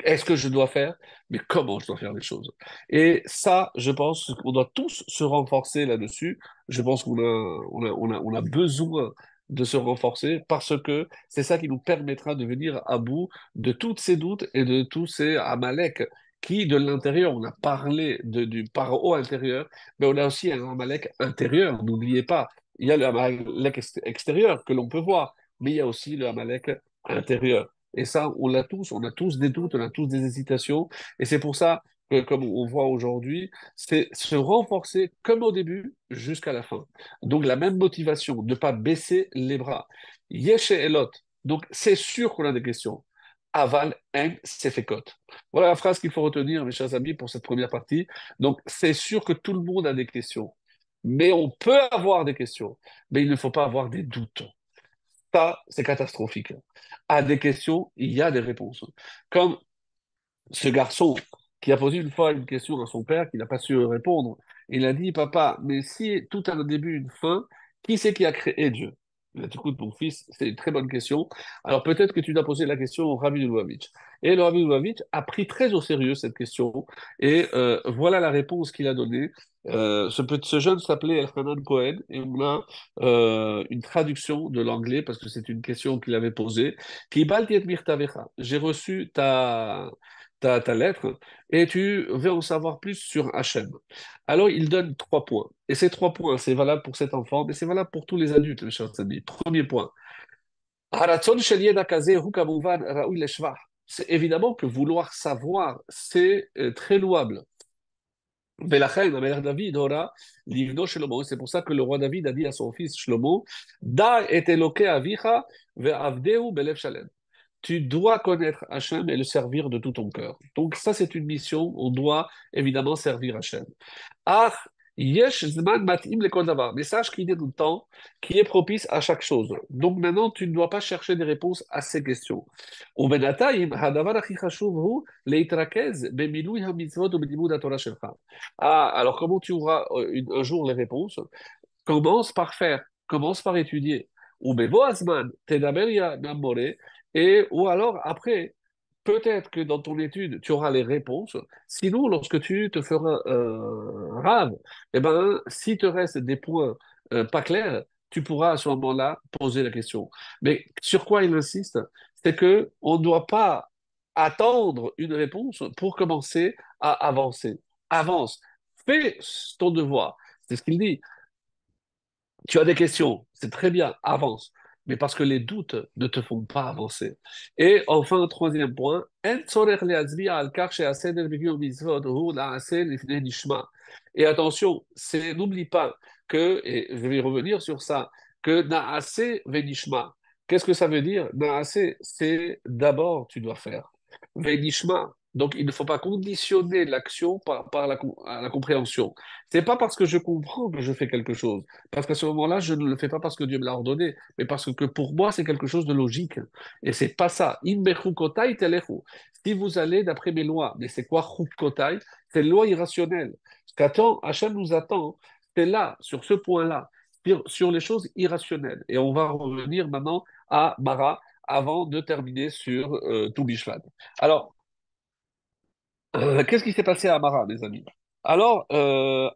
est-ce que je dois faire, mais comment je dois faire les choses. Et ça, je pense qu'on doit tous se renforcer là-dessus. Je pense on a besoin de se renforcer parce que c'est ça qui nous permettra de venir à bout de tous ces doutes et de tous ces Amalek qui, de l'intérieur, on a parlé du paro intérieur, mais on a aussi un Amalek intérieur. N'oubliez pas, il y a le Amalek extérieur que l'on peut voir, mais il y a aussi le Amalek intérieur. Et ça, on l'a tous, on a tous des doutes, on a tous des hésitations. Et c'est pour ça comme on voit aujourd'hui, c'est se renforcer comme au début jusqu'à la fin. Donc la même motivation, ne pas baisser les bras. Yesh et Elot. Donc c'est sûr qu'on a des questions. Aval, en, sefekot. Voilà la phrase qu'il faut retenir, mes chers amis, pour cette première partie. Donc c'est sûr que tout le monde a des questions. Mais on peut avoir des questions. Mais il ne faut pas avoir des doutes. Ça, c'est catastrophique. À des questions, il y a des réponses. Comme ce garçon qui a posé une fois une question à son père qui n'a pas su répondre. Il a dit, papa, mais si tout a un début, une fin, qui c'est qui a créé Dieu? Il a dit, écoute, mon fils, c'est une très bonne question. Alors peut-être que tu dois poser la question au Rabbi Lubavitch. Et le Rabbi Lubavitch a pris très au sérieux cette question. Et voilà la réponse qu'il a donnée. Ce jeune s'appelait Elhanan Cohen et on a une traduction de l'anglais parce que c'est une question qu'il avait posée. Kibalti et mirtavecha. J'ai reçu ta lettre et tu veux en savoir plus sur Hachem. Alors, il donne 3 points. Et ces 3 points, c'est valable pour cet enfant, mais c'est valable pour tous les adultes, mes chers amis. Premier point. Haratzon shel yeda kazeh hu kamuvan raoui leshvach. C'est évidemment que vouloir savoir, c'est très louable. Velachel, ma mère David, ora, livno Shlomo. C'est pour ça que le roi David a dit à son fils Shlomo, Da et eloke avicha ve'avdehu belev shalem. Tu dois connaître Hachem et le servir de tout ton cœur. Donc ça, c'est une mission. On doit évidemment servir Hachem. Ah, yesh zman matim lekol davar. Mais sache qu'il y a du temps qui est propice à chaque chose. Donc maintenant, tu ne dois pas chercher des réponses à ces questions. ובינתיים, הדבר הכי חשוב הוא להתרכז במילוי המצוות ובלימוד התורה שלך. Ah, alors comment tu auras un jour les réponses? Commence par faire, commence par étudier. Ou bebo azman, tedaber ya namore, et ou alors après, peut-être que dans ton étude, tu auras les réponses. Sinon, lorsque tu te feras rave, eh ben, s'il te reste des points pas clairs, tu pourras à ce moment-là poser la question. Mais sur quoi il insiste? C'est que on ne doit pas attendre une réponse pour commencer à avancer. Avance, fais ton devoir. C'est ce qu'il dit. Tu as des questions, c'est très bien, avance. Mais parce que les doutes ne te font pas avancer. Et enfin, troisième point, En tzorech le'atzbi'a al kach she'aseder b'kiyum mitzvot hu na'aseh lifnei nishma. Et attention, n'oublie pas que, et je vais revenir sur ça, que na'aseh ve'nishma. Qu'est-ce que ça veut dire? Na'aseh, c'est d'abord tu dois faire. Ve'nishma. Donc, il ne faut pas conditionner l'action par à la compréhension. C'est pas parce que je comprends que je fais quelque chose. Parce qu'à ce moment-là, je ne le fais pas parce que Dieu me l'a ordonné, mais parce que pour moi, c'est quelque chose de logique. Et c'est pas ça. In mechukotai telechu. Si vous allez d'après mes lois, mais c'est quoi chukotai? C'est une loi irrationnelle. Ce qu'attend, Hachem nous attend, c'est là, sur ce point-là, sur les choses irrationnelles. Et on va revenir maintenant à Mara avant de terminer sur tout Bishvat. Alors, qu'est-ce qui s'est passé à Amara, mes amis? Alors,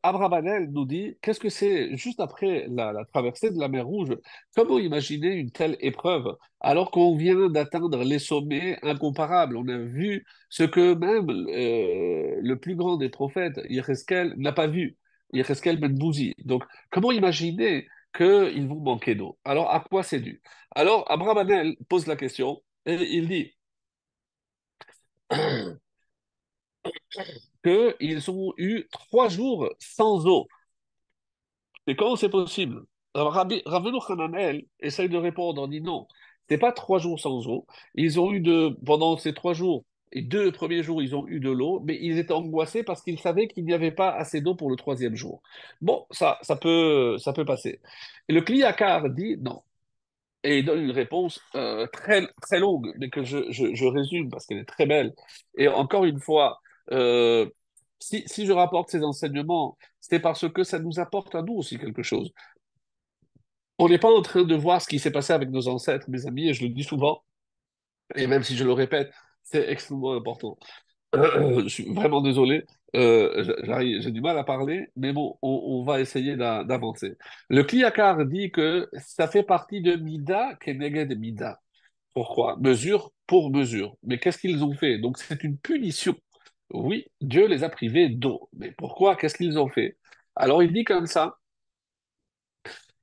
Abravanel nous dit, qu'est-ce que c'est juste après la traversée de la mer Rouge? Comment imaginer une telle épreuve alors qu'on vient d'atteindre les sommets incomparables? On a vu ce que même le plus grand des prophètes, Yéhezkel, n'a pas vu, Yéhezkel Ben Bouzi. Donc, comment imaginer qu'ils vont manquer d'eau? Alors, à quoi c'est dû? Alors, Abravanel pose la question et il dit qu'ils ont eu 3 jours sans eau. Et comment c'est possible? Alors, Ravenu Hananel essaye de répondre en dit non, c'est pas 3 jours sans eau. Ils ont eu pendant ces 3 jours, et 2 premiers jours, ils ont eu de l'eau, mais ils étaient angoissés parce qu'ils savaient qu'il n'y avait pas assez d'eau pour le troisième jour. Bon, ça peut passer. Et le Kliakar dit non. Et il donne une réponse très, très longue, mais que je résume parce qu'elle est très belle. Et encore une fois, euh, si je rapporte ces enseignements, c'est parce que ça nous apporte à nous aussi quelque chose. On n'est pas en train de voir ce qui s'est passé avec nos ancêtres, mes amis, et je le dis souvent, et même si je le répète, c'est extrêmement important. Je suis vraiment désolé, j'ai du mal à parler, mais bon, on va essayer d'avancer. Le Kliakar dit que ça fait partie de Mida Keneged Mida. Pourquoi? Mesure pour mesure. Mais qu'est-ce qu'ils ont fait? Donc c'est une punition. Oui, Dieu les a privés d'eau. Mais pourquoi? Qu'est-ce qu'ils ont fait? Alors il dit comme ça,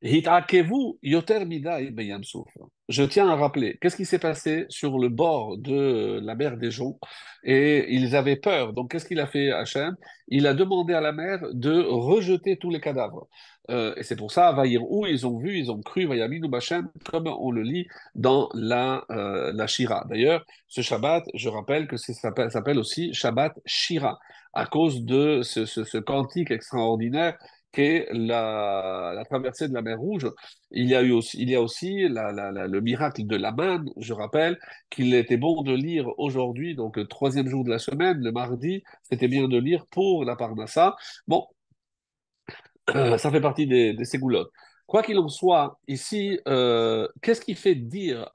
Hitakevu yoter midai beyam souf. Je tiens à rappeler, qu'est-ce qui s'est passé sur le bord de la mer des Joncs? Et ils avaient peur. Donc, qu'est-ce qu'il a fait, Hachem? Il a demandé à la mer de rejeter tous les cadavres. Et c'est pour ça, où ils ont vu, ils ont cru, Vayaminu Bachem, comme on le lit dans la Shira. D'ailleurs, ce Shabbat, je rappelle que ça s'appelle aussi Shabbat Shira, à cause de ce cantique extraordinaire qu'est la traversée de la mer Rouge. Il y a aussi le miracle de la manne. Je rappelle qu'il était bon de lire aujourd'hui, donc le troisième jour de la semaine, le mardi, c'était bien de lire pour la Parnassa. Bon, ça fait partie des ségoulottes. Quoi qu'il en soit, ici, qu'est-ce qui fait dire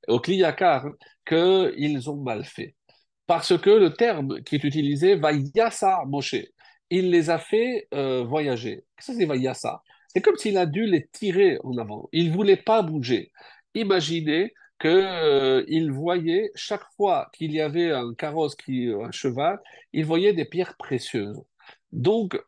aux Kliyakar qu'ils ont mal fait? Parce que le terme qui est utilisé, Vayassa Moshe, il les a fait voyager. Qu'est-ce que c'est Vayassa? C'est comme s'il a dû les tirer en avant. Il ne voulait pas bouger. Imaginez qu'il voyait, chaque fois qu'il y avait un carrosse, un cheval, il voyait des pierres précieuses. Donc,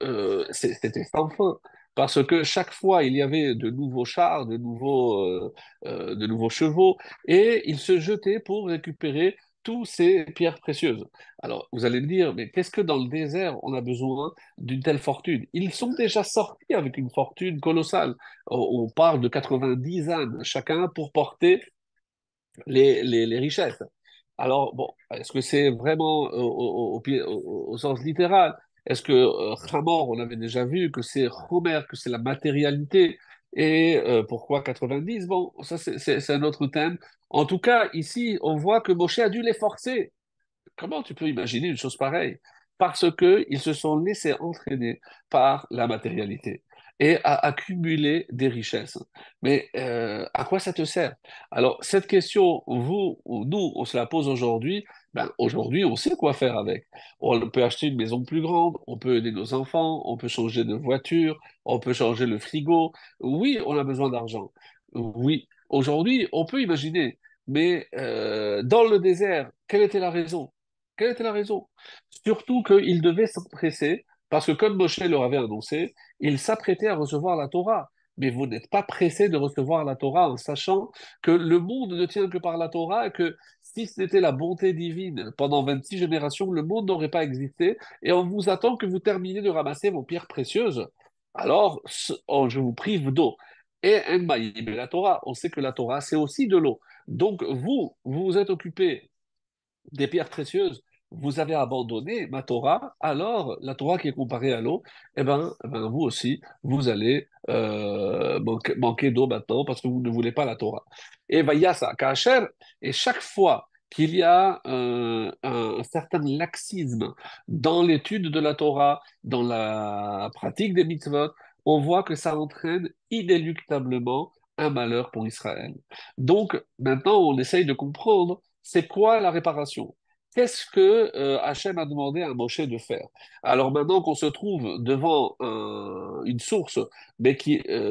c'était sans fin. Parce que chaque fois, il y avait de nouveaux chars, de nouveaux chevaux, et il se jetait pour récupérer toutes ces pierres précieuses. Alors, vous allez me dire, mais qu'est-ce que dans le désert, on a besoin d'une telle fortune? Ils sont déjà sortis avec une fortune colossale. On parle de 90 ânes chacun pour porter les richesses. Alors, bon, est-ce que c'est vraiment au sens littéral? Est-ce que Hamor, on avait déjà vu que c'est Homer, que c'est la matérialité? Et pourquoi 90? Bon, ça, c'est un autre thème. En tout cas, ici, on voit que Moshe a dû les forcer. Comment tu peux imaginer une chose pareille? Parce qu'ils se sont laissés entraîner par la matérialité et à accumuler des richesses. Mais à quoi ça te sert? Alors, cette question, vous ou nous, on se la pose aujourd'hui. Ben, aujourd'hui, on sait quoi faire avec. On peut acheter une maison plus grande, on peut aider nos enfants, on peut changer de voiture, on peut changer le frigo. Oui, on a besoin d'argent. Oui, aujourd'hui, on peut imaginer. Mais dans le désert, quelle était la raison? Quelle était la raison? Surtout qu'il devait s'empresser, parce que comme Moshe leur avait annoncé, il s'apprêtait à recevoir la Torah. Mais vous n'êtes pas pressé de recevoir la Torah en sachant que le monde ne tient que par la Torah et que si c'était la bonté divine pendant 26 générations, le monde n'aurait pas existé et on vous attend que vous terminiez de ramasser vos pierres précieuses. Alors, je vous prive d'eau. Et en maïm, la Torah, on sait que la Torah, c'est aussi de l'eau. Donc, vous vous êtes occupé des pierres précieuses, vous avez abandonné ma Torah, alors la Torah qui est comparée à l'eau, vous aussi, vous allez manquer d'eau maintenant parce que vous ne voulez pas la Torah. Et Vayasa, Kacher, et chaque fois qu'il y a un certain laxisme dans l'étude de la Torah, dans la pratique des mitzvot, on voit que ça entraîne inéluctablement un malheur pour Israël. Donc maintenant, on essaye de comprendre c'est quoi la réparation. Qu'est-ce que Hachem a demandé à Moshe de faire? Alors maintenant qu'on se trouve devant une source, mais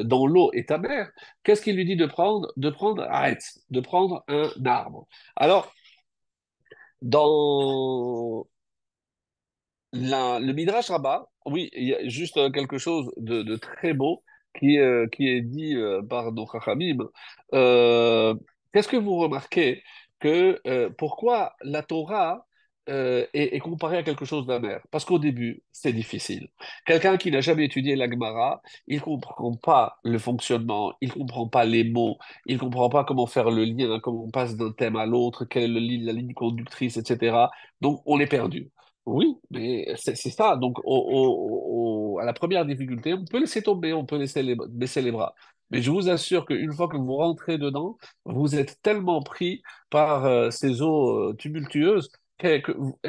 dont l'eau est amère, qu'est-ce qu'il lui dit de prendre? De prendre Aetz, de prendre un arbre. Alors, dans le Midrash Rabbah, oui, il y a juste quelque chose de très beau qui est dit par nos Chachamim. Euh, Qu'est-ce que vous remarquez que pourquoi la Torah est comparée à quelque chose d'amer? Parce qu'au début, c'est difficile. Quelqu'un qui n'a jamais étudié la Gemara, il ne comprend pas le fonctionnement, il ne comprend pas les mots, il ne comprend pas comment faire le lien, comment on passe d'un thème à l'autre, quelle est la ligne conductrice, etc. Donc, on est perdu. Oui, mais c'est ça. Donc, à la première difficulté, on peut laisser tomber, on peut baisser les bras. Mais je vous assure qu'une fois que vous rentrez dedans, vous êtes tellement pris par ces eaux tumultueuses qu'elles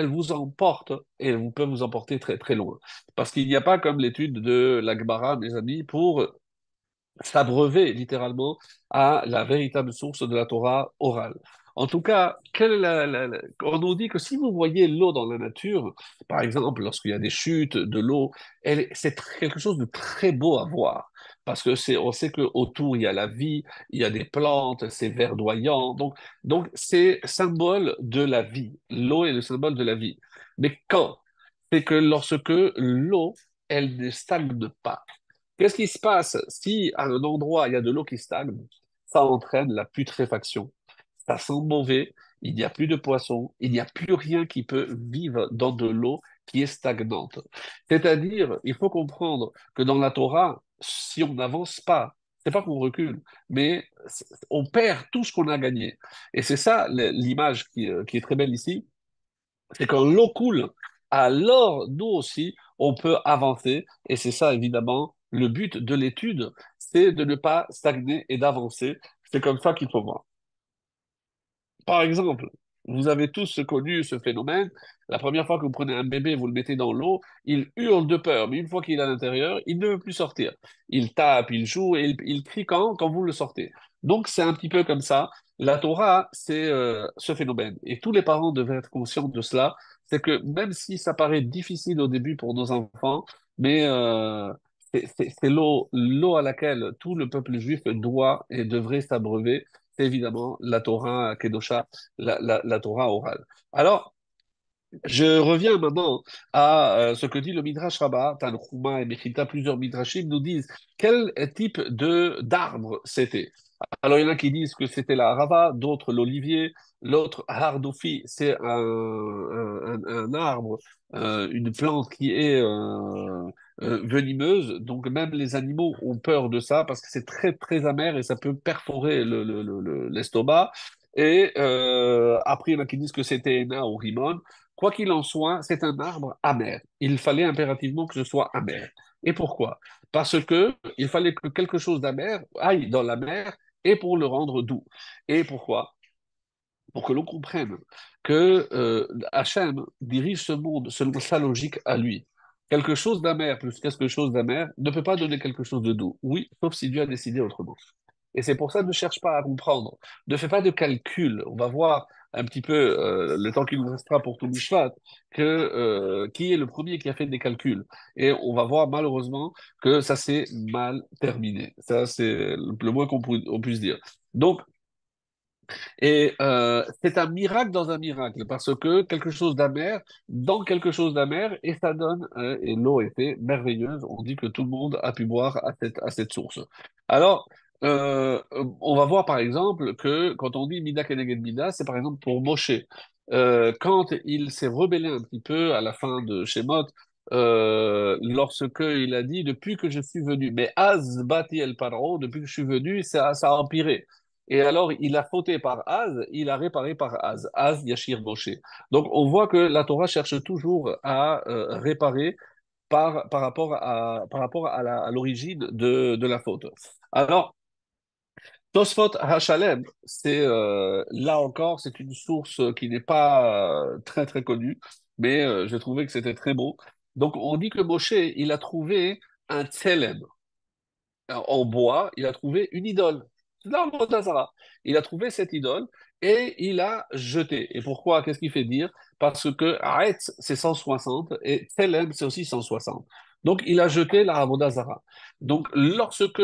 vous emportent et elles peuvent vous emporter très très loin. Parce qu'il n'y a pas comme l'étude de la Gemara, mes amis, pour s'abreuver littéralement à la véritable source de la Torah orale. En tout cas, on nous dit que si vous voyez l'eau dans la nature, par exemple, lorsqu'il y a des chutes de l'eau, c'est quelque chose de très beau à voir. Parce que on sait qu'autour, il y a la vie, il y a des plantes, c'est verdoyant. Donc c'est symbole de la vie. L'eau est le symbole de la vie. Mais quand? C'est que lorsque l'eau, elle ne stagne pas. Qu'est-ce qui se passe si à un endroit il y a de l'eau qui stagne? Ça entraîne la putréfaction. Ça sent mauvais, il n'y a plus de poissons, il n'y a plus rien qui peut vivre dans de l'eau qui est stagnante. C'est-à-dire, il faut comprendre que dans la Torah, si on n'avance pas, c'est pas qu'on recule, mais on perd tout ce qu'on a gagné. Et c'est ça l'image qui est très belle ici, c'est quand l'eau coule, alors nous aussi, on peut avancer. Et c'est ça, évidemment, le but de l'étude, c'est de ne pas stagner et d'avancer. C'est comme ça qu'il faut voir. Par exemple, vous avez tous connu ce phénomène. La première fois que vous prenez un bébé, vous le mettez dans l'eau, il hurle de peur, mais une fois qu'il est à l'intérieur, il ne veut plus sortir. Il tape, il joue et il crie quand vous le sortez. Donc c'est un petit peu comme ça. La Torah, c'est ce phénomène. Et tous les parents devaient être conscients de cela. C'est que même si ça paraît difficile au début pour nos enfants, mais c'est l'eau à laquelle tout le peuple juif doit et devrait s'abreuver, c'est évidemment la Torah Kedosha, la Torah orale. Alors, je reviens maintenant à ce que dit le Midrash Rabbah, Tanchuma et Mechita, plusieurs Midrashim nous disent quel type de d'arbre c'était. Alors, il y en a qui disent que c'était la harava, d'autres l'olivier, l'autre hardoufi, c'est un arbre, une plante qui est venimeuse. Donc, même les animaux ont peur de ça parce que c'est très, très amer et ça peut perforer l'estomac. Et après, il y en a qui disent que c'était Ena ou Rimon. Quoi qu'il en soit, c'est un arbre amer. Il fallait impérativement que ce soit amer. Et pourquoi? Parce que il fallait que quelque chose d'amer aille dans la mer et pour le rendre doux. Et pourquoi? Pour que l'on comprenne que Hachem dirige ce monde selon sa logique à lui. Quelque chose d'amer plus quelque chose d'amer ne peut pas donner quelque chose de doux. Oui, sauf si Dieu a décidé autrement. Et c'est pour ça, ne cherche pas à comprendre. Ne fais pas de calcul. On va voir un petit peu, le temps qu'il nous restera pour tout Mishpat, qui est le premier qui a fait des calculs. Et on va voir malheureusement que ça s'est mal terminé. Ça, c'est le moins on puisse dire. Donc, et c'est un miracle dans un miracle, parce que quelque chose d'amer, dans quelque chose d'amer, et ça donne, et l'eau était merveilleuse, on dit que tout le monde a pu boire à cette source. Alors, on va voir par exemple que quand on dit Mida Keneged Mida, c'est par exemple pour Moshe. Quand il s'est rebellé un petit peu à la fin de Shemot, lorsque il a dit depuis que je suis venu, mais Az Bati El Paro, depuis que je suis venu, ça a empiré. Et alors, il a fauté par Az, il a réparé par Az. Az Yashir Moshe. Donc, on voit que la Torah cherche toujours à réparer par rapport à l'origine de la faute. Alors, Tosfot Hachalem, c'est là encore, c'est une source qui n'est pas très très connue, mais j'ai trouvé que c'était très beau. Donc, on dit que Moshe, il a trouvé un tselem en bois, il a trouvé une idole. C'est l'arbre d'Azara. Il a trouvé cette idole et il a jeté. Et pourquoi? Qu'est-ce qu'il fait dire? Parce que Aretz, c'est 160 et Telem, c'est aussi 160. Donc, il a jeté l'arbre d'Azara. Donc, lorsque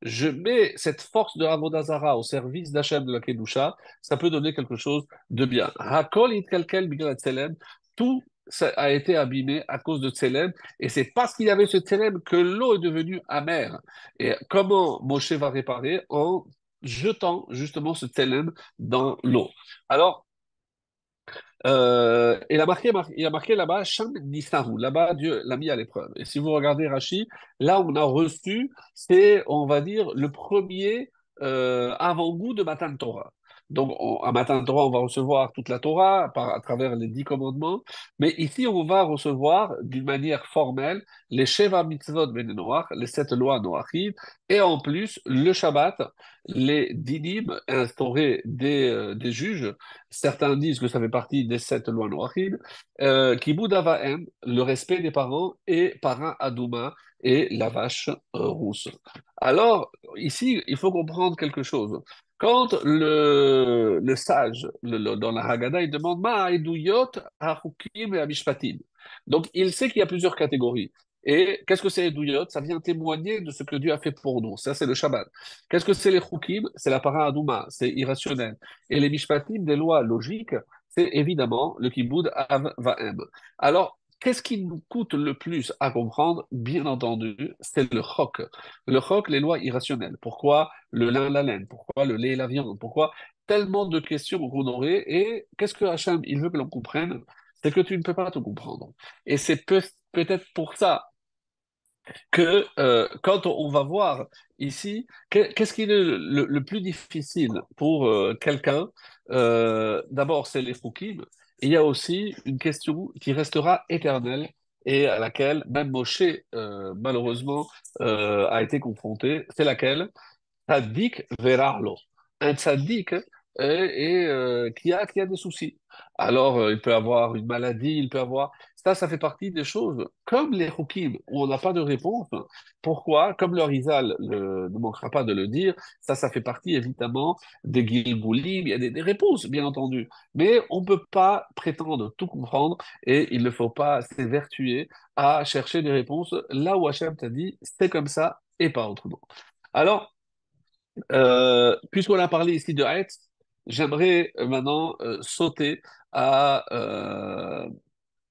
je mets cette force de Avodazara au service d'Hachem de la Kedusha, ça peut donner quelque chose de bien. Hakol itkalkel bigla Tselem, tout ça a été abîmé à cause de Tselem, et c'est parce qu'il y avait ce Tselem que l'eau est devenue amère. Et comment Moshe va réparer? En jetant justement ce Tselem dans l'eau. Alors, il a marqué là-bas, Sham Nisahu, là-bas Dieu l'a mis à l'épreuve. Et si vous regardez Rashi, là on a reçu, c'est, on va dire, le premier avant-goût de Matan Torah. Donc à Matan Torah, on va recevoir toute la Torah à travers les 10 commandements, mais ici on va recevoir d'une manière formelle les Sheva Mitzvot Ben Noach, les 7 lois Noachides, et en plus le Shabbat, les dinim instaurés des juges. Certains disent que ça fait partie des 7 lois noachides. Kibud Avahem, le respect des parents, et Para Adouma, et la vache rousse. Alors, ici, il faut comprendre quelque chose. Quand le sage, dans la Haggadah, il demande Ma Eduyot, Hachukim et Amishpatim. Donc, il sait qu'il y a plusieurs catégories. Et qu'est-ce que c'est Eduyot? Ça vient témoigner de ce que Dieu a fait pour nous. Ça, c'est le Shabbat. Qu'est-ce que c'est les Chukim? C'est la Para Adouma, c'est irrationnel. Et les mishpatim, des lois logiques, c'est évidemment le kiboud av vaem. Alors, Qu'est-ce qui nous coûte le plus à comprendre? Bien entendu, c'est le chok. Le chok, les lois irrationnelles. Pourquoi le lin, la laine? Pourquoi le lait et la viande? Pourquoi tellement de questions qu'on aurait? Et qu'est-ce que Hachem, il veut que l'on comprenne? C'est que tu ne peux pas tout comprendre. Et c'est peut-être pour ça que quand on va voir ici, qu'est-ce qui est le plus difficile pour quelqu'un? D'abord, c'est les Foukim. Il y a aussi une question qui restera éternelle et à laquelle même Moshe, malheureusement, a été confronté. C'est laquelle? Tzaddik verarlo. Un tzaddik qui a des soucis. Alors, il peut avoir une maladie, il peut avoir... Ça fait partie des choses. Comme les Hukim, où on n'a pas de réponse. Pourquoi? Comme le Rizal ne manquera pas de le dire, ça fait partie évidemment des Gilgulim, il y a des réponses, bien entendu. Mais on ne peut pas prétendre tout comprendre et il ne faut pas s'évertuer à chercher des réponses là où Hachem t'a dit, c'est comme ça et pas autrement. Alors, puisqu'on a parlé ici de Hetz, j'aimerais maintenant sauter à, euh,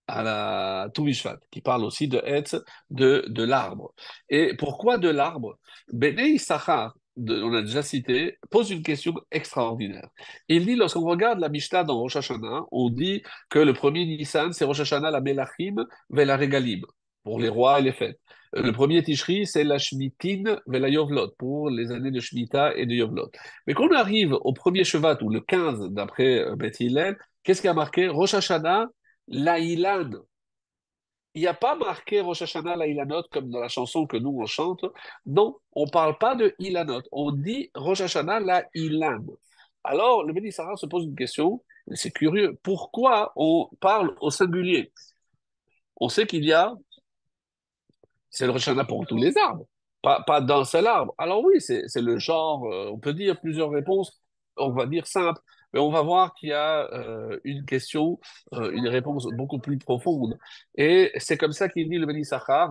à la Toubishvat, qui parle aussi de Hetz, de l'arbre. Et pourquoi de l'arbre? Bnei Issachar, on a déjà cité, pose une question extraordinaire. Il dit, lorsqu'on regarde la Mishnah dans Rosh Hashanah, on dit que le premier Nissan, c'est Rosh Hashanah la Melachim la Regalim, pour les rois et les fêtes. Le premier Tishri, c'est la Shmitin la Yovlot, pour les années de Shemitah et de Yovlot. Mais quand on arrive au premier Shevat, ou le 15 d'après Beth Hillel, qu'est-ce qui a marqué? Rosh Hashanah la Ilan. Il n'y a pas marqué Rosh Hashanah la Ilanot comme dans la chanson que nous on chante. Non, on ne parle pas de Ilanot. On dit Rosh Hashanah la Ilan. Alors, le Béni Sarah se pose une question, c'est curieux. Pourquoi on parle au singulier? On sait qu'il y a c'est le Rosh Hashanah pour tous les arbres, pas d'un seul arbre. Alors oui, c'est le genre, on peut dire plusieurs réponses, on va dire simple, mais on va voir qu'il y a une question, une réponse beaucoup plus profonde. Et c'est comme ça qu'il dit le Béni Sachar,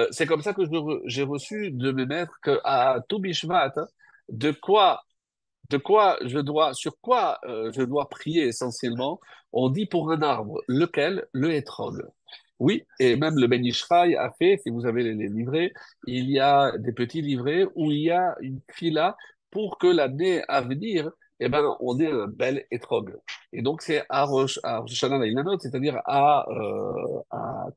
c'est comme ça que j'ai reçu de mes maîtres qu'à tout Bishvat, sur quoi je dois prier essentiellement? On dit pour un arbre, lequel? Le hétrog. Oui, et même le Ben Ishraï a fait, si vous avez les livrets, il y a des petits livrets où il y a une fila pour que l'année à venir, eh ben, on ait un bel hétrog. Et donc, c'est à Rosh Hashanah Ilanot, c'est-à-dire à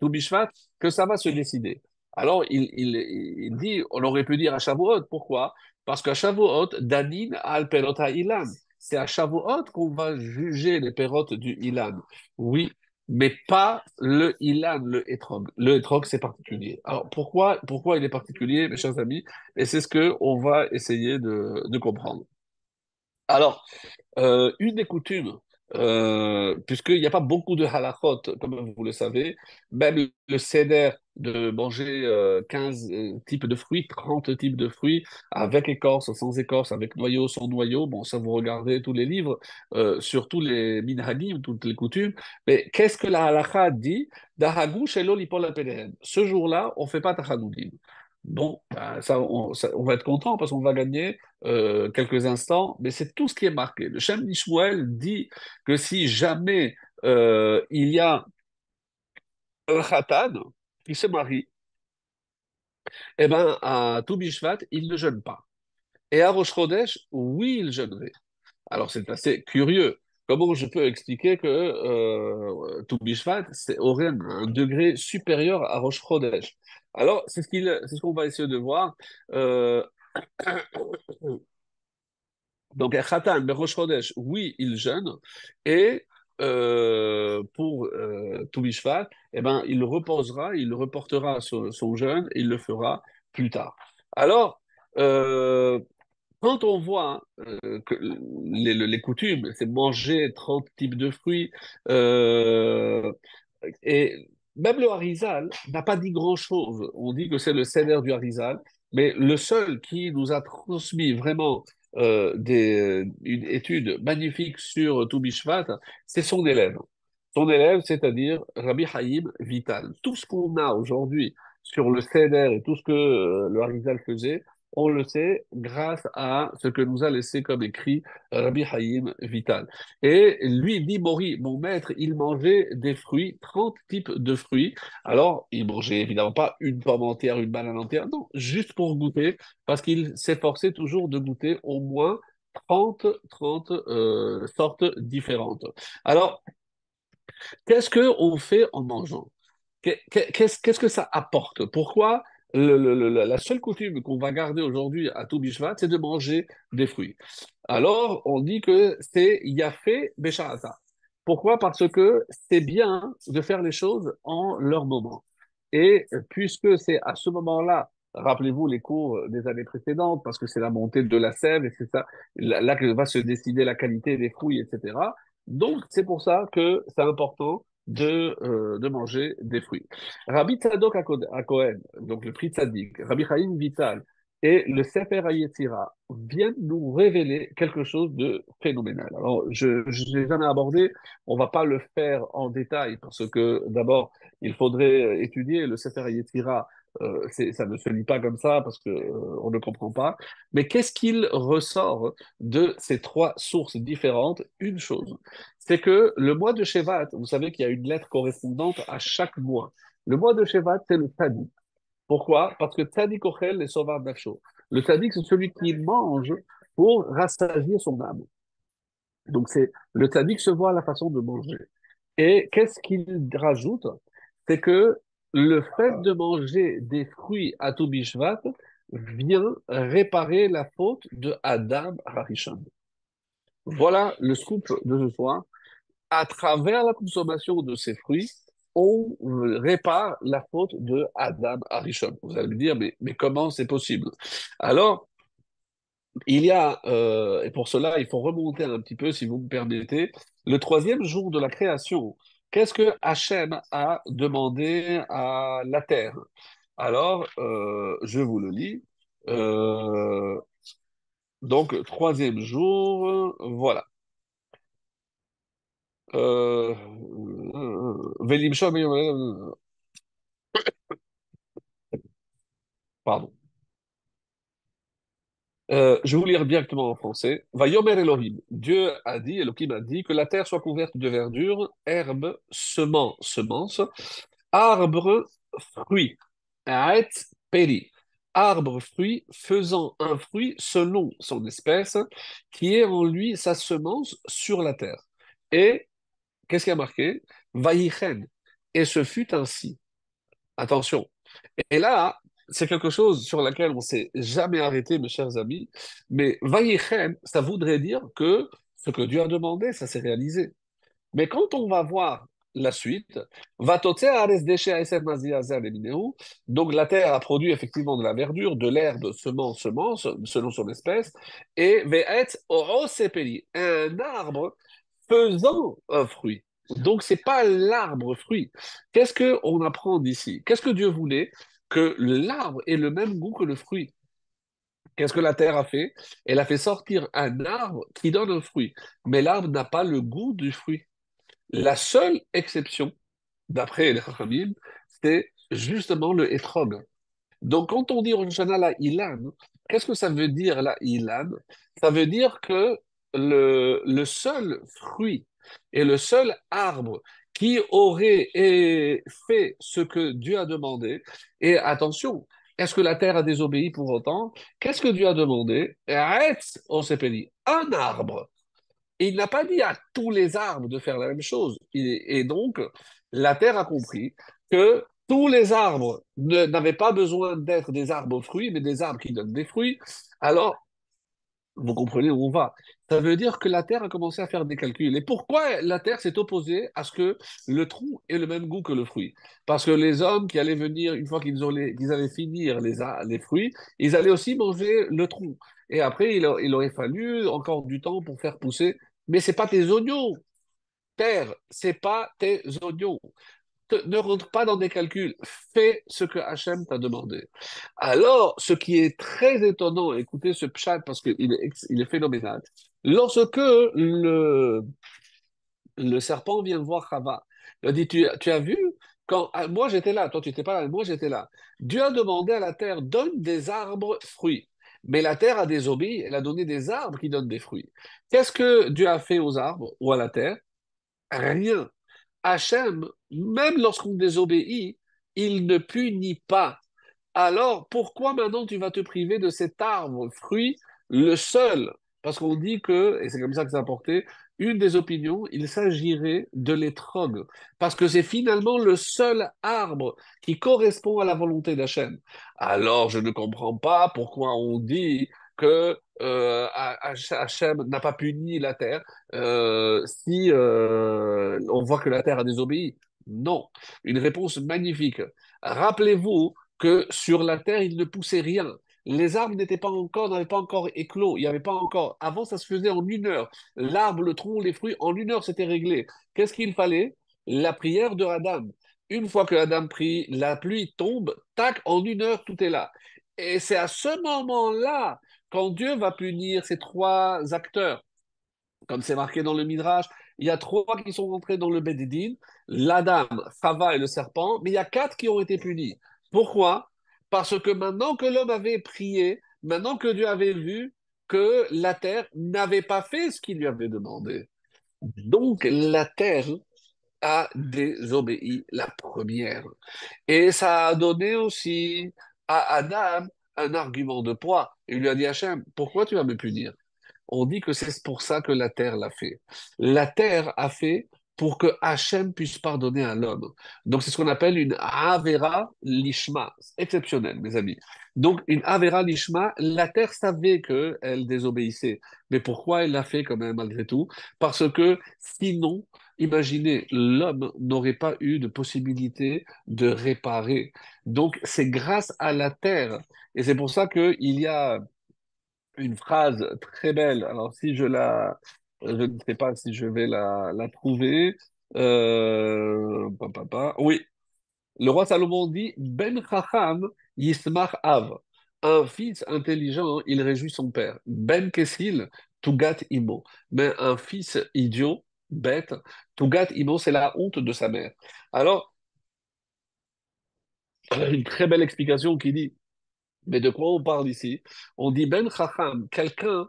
Tou Bishvat, que ça va se décider. Alors, il dit, on aurait pu dire à Shavuot, pourquoi? Parce qu'à Shavuot, Danin al perot ilan. C'est à Shavuot qu'on va juger les pérotes du ilan. Oui, mais pas le ilan, le hétrog. Le hétrog, c'est particulier. Alors, pourquoi il est particulier, mes chers amis? Et c'est ce qu'on va essayer de comprendre. Alors, une des coutumes, puisqu'il n'y a pas beaucoup de halachot, comme vous le savez, même le seder de manger 15 types de fruits, 30 types de fruits, avec écorce, sans écorce, avec noyau, sans noyau, bon, ça vous regardez tous les livres, sur tous les minhagim, toutes les coutumes, mais qu'est-ce que la halacha dit? Dahagu shelo lipol al pederem. Ce jour-là, on ne fait pas tachanudim. Bon, ben, on va être content parce qu'on va gagner quelques instants, mais c'est tout ce qui est marqué. Le Shem Nishmuel dit que si jamais il y a un khatan qui se marie, eh ben, à Tou Bishvat, il ne jeûne pas. Et à Rosh Chodesh, oui, il jeûnerait. Alors c'est assez curieux. Comment je peux expliquer que Tou Bishvat aurait un degré supérieur à Rosh Chodesh? Alors, c'est ce qu'on va essayer de voir. Euh, Donc, un Khatan, mais Rosh Chodesh, oui, il jeûne. Et pour tout Bishvat, eh ben, il reposera, il reportera son jeûne et il le fera plus tard. Alors, quand on voit que les coutumes, c'est manger 30 types de fruits, euh, et même le Harizal n'a pas dit grand-chose. On dit que c'est le seigneur du Harizal, mais le seul qui nous a transmis vraiment une étude magnifique sur tout Bishvat, c'est son élève. Son élève, c'est-à-dire Rabbi Haïm Vital. Tout ce qu'on a aujourd'hui sur le Seder et tout ce que le Harizal faisait, On le sait grâce à ce que nous a laissé comme écrit Rabbi Haïm Vital. Et lui dit, Mori, mon maître, il mangeait des fruits, 30 types de fruits. Alors, il mangeait évidemment pas une pomme entière, une banane entière, non, juste pour goûter, parce qu'il s'efforçait toujours de goûter au moins 30 sortes différentes. Alors, qu'est-ce qu'on fait en mangeant? Qu'est-ce que ça apporte? Pourquoi la seule coutume qu'on va garder aujourd'hui à tout Bishvat, c'est de manger des fruits? Alors, on dit que c'est Yafé Besharata. Pourquoi? Parce que c'est bien de faire les choses en leur moment. Et puisque c'est à ce moment-là, rappelez-vous les cours des années précédentes, parce que c'est la montée de la sève, et c'est ça, là que va se décider la qualité des fruits, etc. Donc, c'est pour ça que c'est important de manger des fruits. Rabbi Tzadok Cohen, donc le prix Tzadik, Rabbi Chaim Vital et le Sefer HaYetzira viennent nous révéler quelque chose de phénoménal. Alors, je ne l'ai jamais abordé, on va pas le faire en détail parce que d'abord, il faudrait étudier le Sefer HaYetzira. Ça ne se lit pas comme ça parce que on ne comprend pas. Mais qu'est-ce qu'il ressort de ces trois sources différentes? Une chose, c'est que le mois de Shevat, vous savez qu'il y a une lettre correspondante à chaque mois. Le mois de Shevat, c'est le Tzadik. Pourquoi? Parce que Tzadik Ochel est Sovar Nafsho. Le Tzadik, c'est celui qui mange pour rassasier son âme. Donc, c'est le Tzadik se voit à la façon de manger. Et qu'est-ce qu'il rajoute? C'est que le fait de manger des fruits à tout Bishvat vient réparer la faute de Adam Harishon. Voilà le scoop de ce soir. À travers la consommation de ces fruits, on répare la faute de Adam Arishon. Vous allez me dire, mais comment c'est possible? Alors, il y a, et pour cela, il faut remonter un petit peu, si vous me permettez, le troisième jour de la création. Qu'est-ce que Hachem a demandé à la terre? Alors, je vous le lis. Euh, donc, troisième jour, voilà. Euh, Pardon. Je vais vous lire directement en français. Va yomer Elohim. Dieu a dit, Elohim a dit, que la terre soit couverte de verdure, herbe, semence, arbre, fruit. Aet peri. Arbre, fruit, faisant un fruit selon son espèce, qui est en lui sa semence sur la terre. Et, qu'est-ce qui a marqué? Vayichen. Et ce fut ainsi. Attention. Et là, c'est quelque chose sur laquelle on s'est jamais arrêté, mes chers amis. Mais Vaïchem, ça voudrait dire que ce que Dieu a demandé, ça s'est réalisé. Mais quand on va voir la suite, donc la terre a produit effectivement de la verdure, de l'herbe, semence, selon son espèce, et ve'et orosepeli, un arbre faisant un fruit. Donc c'est pas l'arbre fruit. Qu'est-ce que on apprend d'ici? Qu'est-ce que Dieu voulait? Que l'arbre ait le même goût que le fruit. Qu'est-ce que la terre a fait? Elle a fait sortir un arbre qui donne un fruit, mais l'arbre n'a pas le goût du fruit. La seule exception, d'après les Chachamim, c'est justement le hétrog. Donc, quand on dit Rosh Hashanah la Ilan, qu'est-ce que ça veut dire la Ilan? Ça veut dire que le seul fruit et le seul arbre qui aurait fait ce que Dieu a demandé, et attention, est-ce que la terre a désobéi pour autant? Qu'est-ce que Dieu a demandé? Arrête, on s'est dit, un arbre. Et il n'a pas dit à tous les arbres de faire la même chose. Et donc, la Terre a compris que tous les arbres n'avaient pas besoin d'être des arbres aux fruits, mais des arbres qui donnent des fruits. Alors, vous comprenez où on va. Ça veut dire que la Terre a commencé à faire des calculs. Et pourquoi la Terre s'est opposée à ce que le tronc ait le même goût que le fruit? Parce que les hommes qui allaient venir, une fois qu'ils allaient finir les fruits, ils allaient aussi manger le tronc. Et après, il aurait fallu encore du temps pour faire pousser. Mais c'est pas tes oignons, Terre, c'est pas tes oignons. Ne rentre pas dans des calculs. Fais ce que Hachem t'a demandé. Alors, ce qui est très étonnant, écoutez ce pshat parce qu'il est phénoménal. Lorsque le serpent vient voir Chava, il a dit, tu as vu, moi j'étais là, toi tu n'étais pas là, moi j'étais là. Dieu a demandé à la terre, donne des arbres fruits. Mais la terre a désobéi, elle a donné des arbres qui donnent des fruits. Qu'est-ce que Dieu a fait aux arbres ou à la terre? Rien. Hachem, même lorsqu'on désobéit, il ne punit pas. Alors, pourquoi maintenant tu vas te priver de cet arbre, fruit, le seul? Parce qu'on dit que, et c'est comme ça que c'est apporté, une des opinions, il s'agirait de l'étrog, parce que c'est finalement le seul arbre qui correspond à la volonté d'Hachem. Alors, je ne comprends pas pourquoi on dit que Hachem n'a pas puni la terre si on voit que la terre a désobéi. Non, une réponse magnifique. Rappelez-vous que sur la terre, il ne poussait rien. Les arbres n'avaient pas encore éclos, il n'y avait pas encore. Avant, ça se faisait en 1 heure. L'arbre, le tronc, les fruits, en 1 heure, c'était réglé. Qu'est-ce qu'il fallait? La prière de Adam. Une fois que Adam prie, la pluie tombe, tac, en 1 heure, tout est là. Et c'est à ce moment-là, quand Dieu va punir ces trois acteurs, comme c'est marqué dans le Midrash, il y a trois qui sont rentrés dans le Bedidin, l'Adam, Chava et le serpent, mais il y a quatre qui ont été punis. Pourquoi? Parce que maintenant que l'homme avait prié, maintenant que Dieu avait vu que la terre n'avait pas fait ce qu'il lui avait demandé. Donc la terre a désobéi la première. Et ça a donné aussi à Adam un argument de poids. Il lui a dit, Hachem, pourquoi tu vas me punir? On dit que c'est pour ça que la terre l'a fait. La terre a fait pour que Hachem puisse pardonner à l'homme. Donc c'est ce qu'on appelle une Avera Lishma. C'est exceptionnel, mes amis. Donc une Avera Lishma, la terre savait qu'elle désobéissait. Mais pourquoi elle l'a fait quand même malgré tout? Parce que sinon, imaginez, l'homme n'aurait pas eu de possibilité de réparer. Donc c'est grâce à la terre. Et c'est pour ça qu'il y a une phrase très belle. Alors, si je ne sais pas si je vais la trouver. Oui, le roi Salomon dit, Ben Chacham Yismach Av. Un fils intelligent, il réjouit son père. Ben Kessil, Tugat Imo. Mais un fils idiot, bête, Tugat Imo, c'est la honte de sa mère. Alors, une très belle explication qui dit, mais de quoi on parle ici? On dit Ben Chacham, quelqu'un.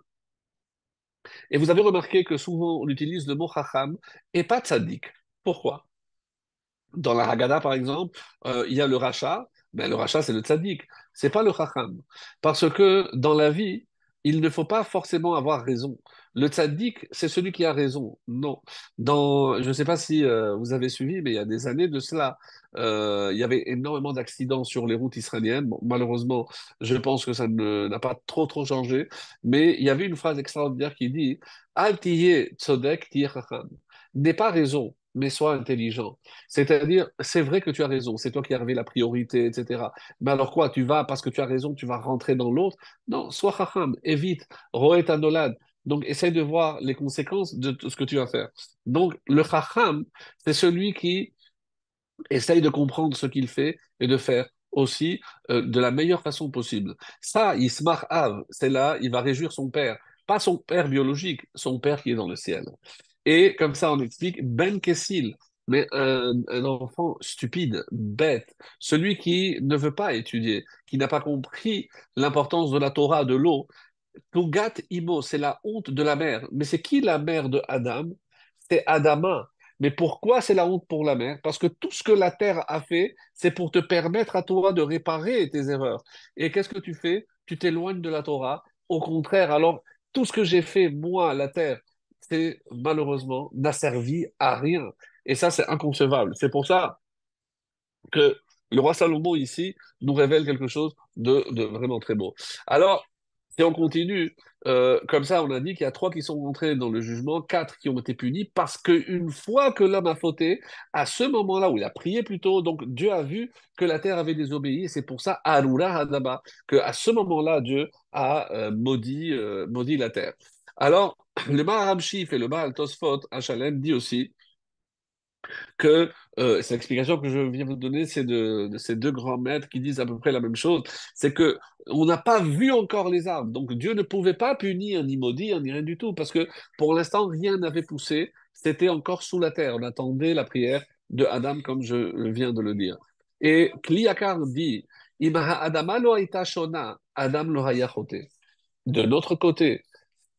Et vous avez remarqué que souvent on utilise le mot chacham et pas tzaddik. Pourquoi? Dans la Haggadah, par exemple, il y a le rachat, mais le rachat, c'est le tzaddik, c'est pas le chacham. Parce que dans la vie, il ne faut pas forcément avoir raison. Le tzaddik, c'est celui qui a raison. Non. Je ne sais pas si vous avez suivi, mais il y a des années de cela, il y avait énormément d'accidents sur les routes israéliennes. Bon, malheureusement, je pense que n'a pas trop changé. Mais il y avait une phrase extraordinaire qui dit Al tiyeh tzodek tiyeh chacham. N'aie pas raison, mais sois intelligent. C'est-à-dire, c'est vrai que tu as raison, c'est toi qui avais la priorité, etc. Mais alors quoi, tu vas, parce que tu as raison, tu vas rentrer dans l'autre? Non, sois chacham, évite, roet anolad. Donc, essaye de voir les conséquences de tout ce que tu vas faire. Donc, le chacham, c'est celui qui essaye de comprendre ce qu'il fait et de faire aussi de la meilleure façon possible. Ça, Ismar Av, c'est là, il va réjouir son père. Pas son père biologique, son père qui est dans le ciel. Et comme ça, on explique Ben Kessil, mais un enfant stupide, bête, celui qui ne veut pas étudier, qui n'a pas compris l'importance de la Torah, de l'eau. Tugat Imo, c'est la honte de la mère. Mais c'est qui la mère de Adam? C'est Adama. Mais pourquoi c'est la honte pour la mère? Parce que tout ce que la terre a fait, c'est pour te permettre à toi de réparer tes erreurs. Et qu'est-ce que tu fais? Tu t'éloignes de la Torah. Au contraire, alors, tout ce que j'ai fait, moi, la terre, c'est malheureusement n'a servi à rien. Et ça, c'est inconcevable. C'est pour ça que le roi Salomon ici nous révèle quelque chose de vraiment très beau. Alors, si on continue, comme ça, on a dit qu'il y a trois qui sont rentrés dans le jugement, quatre qui ont été punis, parce qu'une fois que l'homme a fauté, à ce moment-là où il a prié plutôt, donc Dieu a vu que la terre avait désobéi, et c'est pour ça, Arura Hadaba, qu'à ce moment-là, Dieu a maudit la terre. Alors, le Maharam Shif et le Maharal Tosfot, Hachalem, dit aussi que c'est l'explication que je viens de vous donner, c'est de ces deux grands maîtres qui disent à peu près la même chose, c'est que on n'a pas vu encore les arbres, donc Dieu ne pouvait pas punir ni maudire ni rien du tout, parce que pour l'instant rien n'avait poussé, c'était encore sous la terre, on attendait la prière de Adam comme je viens de le dire. Et Kliakar dit, Imaha Adama lo haïta shona, Adam lo haya choté. De l'autre côté,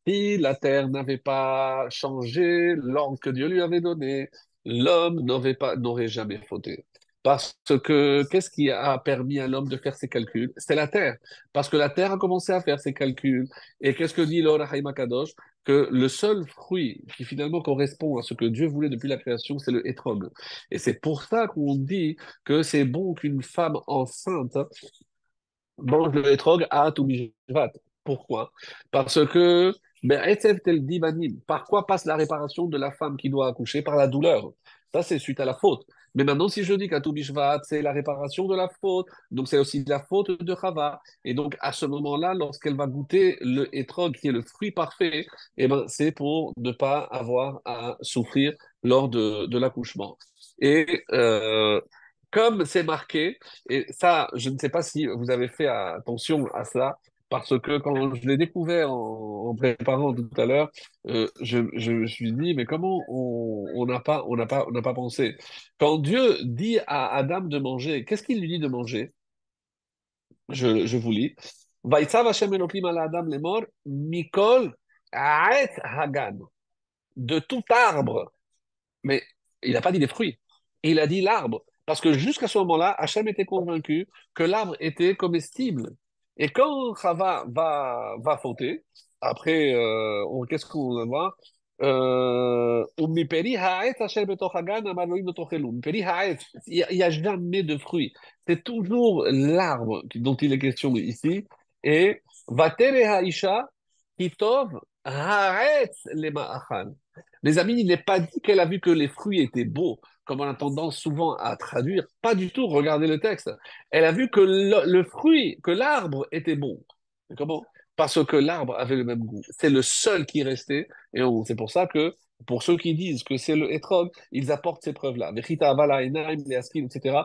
si la terre n'avait pas changé l'ordre que Dieu lui avait donné, l'homme n'aurait jamais fauté. Parce que qu'est-ce qui a permis à l'homme de faire ses calculs? C'est la terre. Parce que la terre a commencé à faire ses calculs. Et qu'est-ce que dit l'Or Haïm Kadosh? Que le seul fruit qui finalement correspond à ce que Dieu voulait depuis la création, c'est le hétrog. Et c'est pour ça qu'on dit que c'est bon qu'une femme enceinte mange le hétrog à Toubishvat. Pourquoi? Parce que, ben, Etzev tel divanim, par quoi passe la réparation de la femme qui doit accoucher? Par la douleur. Ça, c'est suite à la faute. Mais maintenant, si je dis qu'à Toubishvat, c'est la réparation de la faute, donc c'est aussi la faute de Chava. Et donc, à ce moment-là, lorsqu'elle va goûter le hétrog, qui est le fruit parfait, eh ben, c'est pour ne pas avoir à souffrir lors de l'accouchement. Et comme c'est marqué, et ça, je ne sais pas si vous avez fait attention à cela, parce que quand je l'ai découvert en préparant tout à l'heure, je me suis dit, mais comment on n'a pas pensé? Quand Dieu dit à Adam de manger, qu'est-ce qu'il lui dit de manger? Je vous lis. Vaïtzav Hashem Elohim ala Adam lemor, mikol ha'etz hagan, de tout arbre. Mais il n'a pas dit les fruits. Il a dit l'arbre. Parce que jusqu'à ce moment-là, Hachem était convaincu que l'arbre était comestible. Et quand Chava va fauter, après, qu'est-ce qu'on va voir? Umiperi ha'etz asher betoch hagan amar Elohim betochelu. Umiperi ha'etz. Il n'y a jamais de fruits. C'est toujours l'arbre dont il est question ici. Et vatere ha'isha kitov ha'etz lema'achal. Les amis, il n'est pas dit qu'elle a vu que les fruits étaient beaux, comme on a tendance souvent à traduire. Pas du tout, regardez le texte. Elle a vu que le fruit, que l'arbre était bon. Comment? Parce que l'arbre avait le même goût. C'est le seul qui restait. Et c'est pour ça que, pour ceux qui disent que c'est le hétrog, ils apportent ces preuves-là. Vechita avala enaim, leaskin, etc.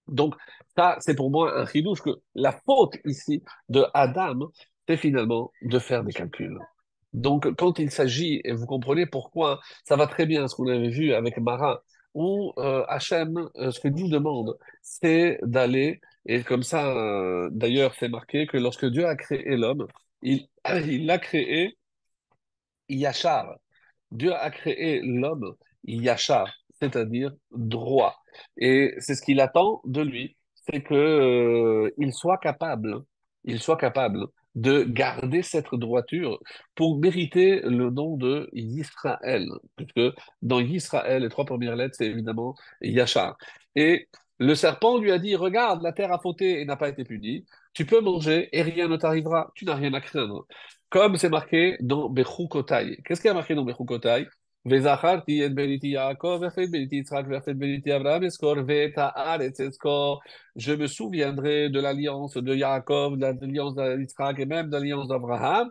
Donc, ça, c'est pour moi un chidouche que la faute ici de Adam, c'est finalement de faire des calculs. Donc, quand il s'agit, et vous comprenez pourquoi, ça va très bien ce qu'on avait vu avec Mara, où Hachem, ce que nous demande, c'est d'aller, et comme ça, d'ailleurs, c'est marqué que lorsque Dieu a créé l'homme, il l'a créé Yachar. Dieu a créé l'homme Yachar, c'est-à-dire droit. Et c'est ce qu'il attend de lui, c'est que, il soit capable de garder cette droiture pour mériter le nom de Yisraël. Puisque dans Yisraël, les trois premières lettres, c'est évidemment Yachar. Et le serpent lui a dit, regarde, la terre a fauté et n'a pas été punie. Tu peux manger et rien ne t'arrivera. Tu n'as rien à craindre. Comme c'est marqué dans Bechukotai. Qu'est-ce qu'il y a marqué dans Bechukotai? Vezacharti et beniti Yaakov, vechet beniti Yitzhak, vechet beniti Abraham, eskor, veta haaretz eskor. Je me souviendrai de l'alliance de Yaakov, de l'alliance d'Yitzhak et même de l'alliance d'Abraham.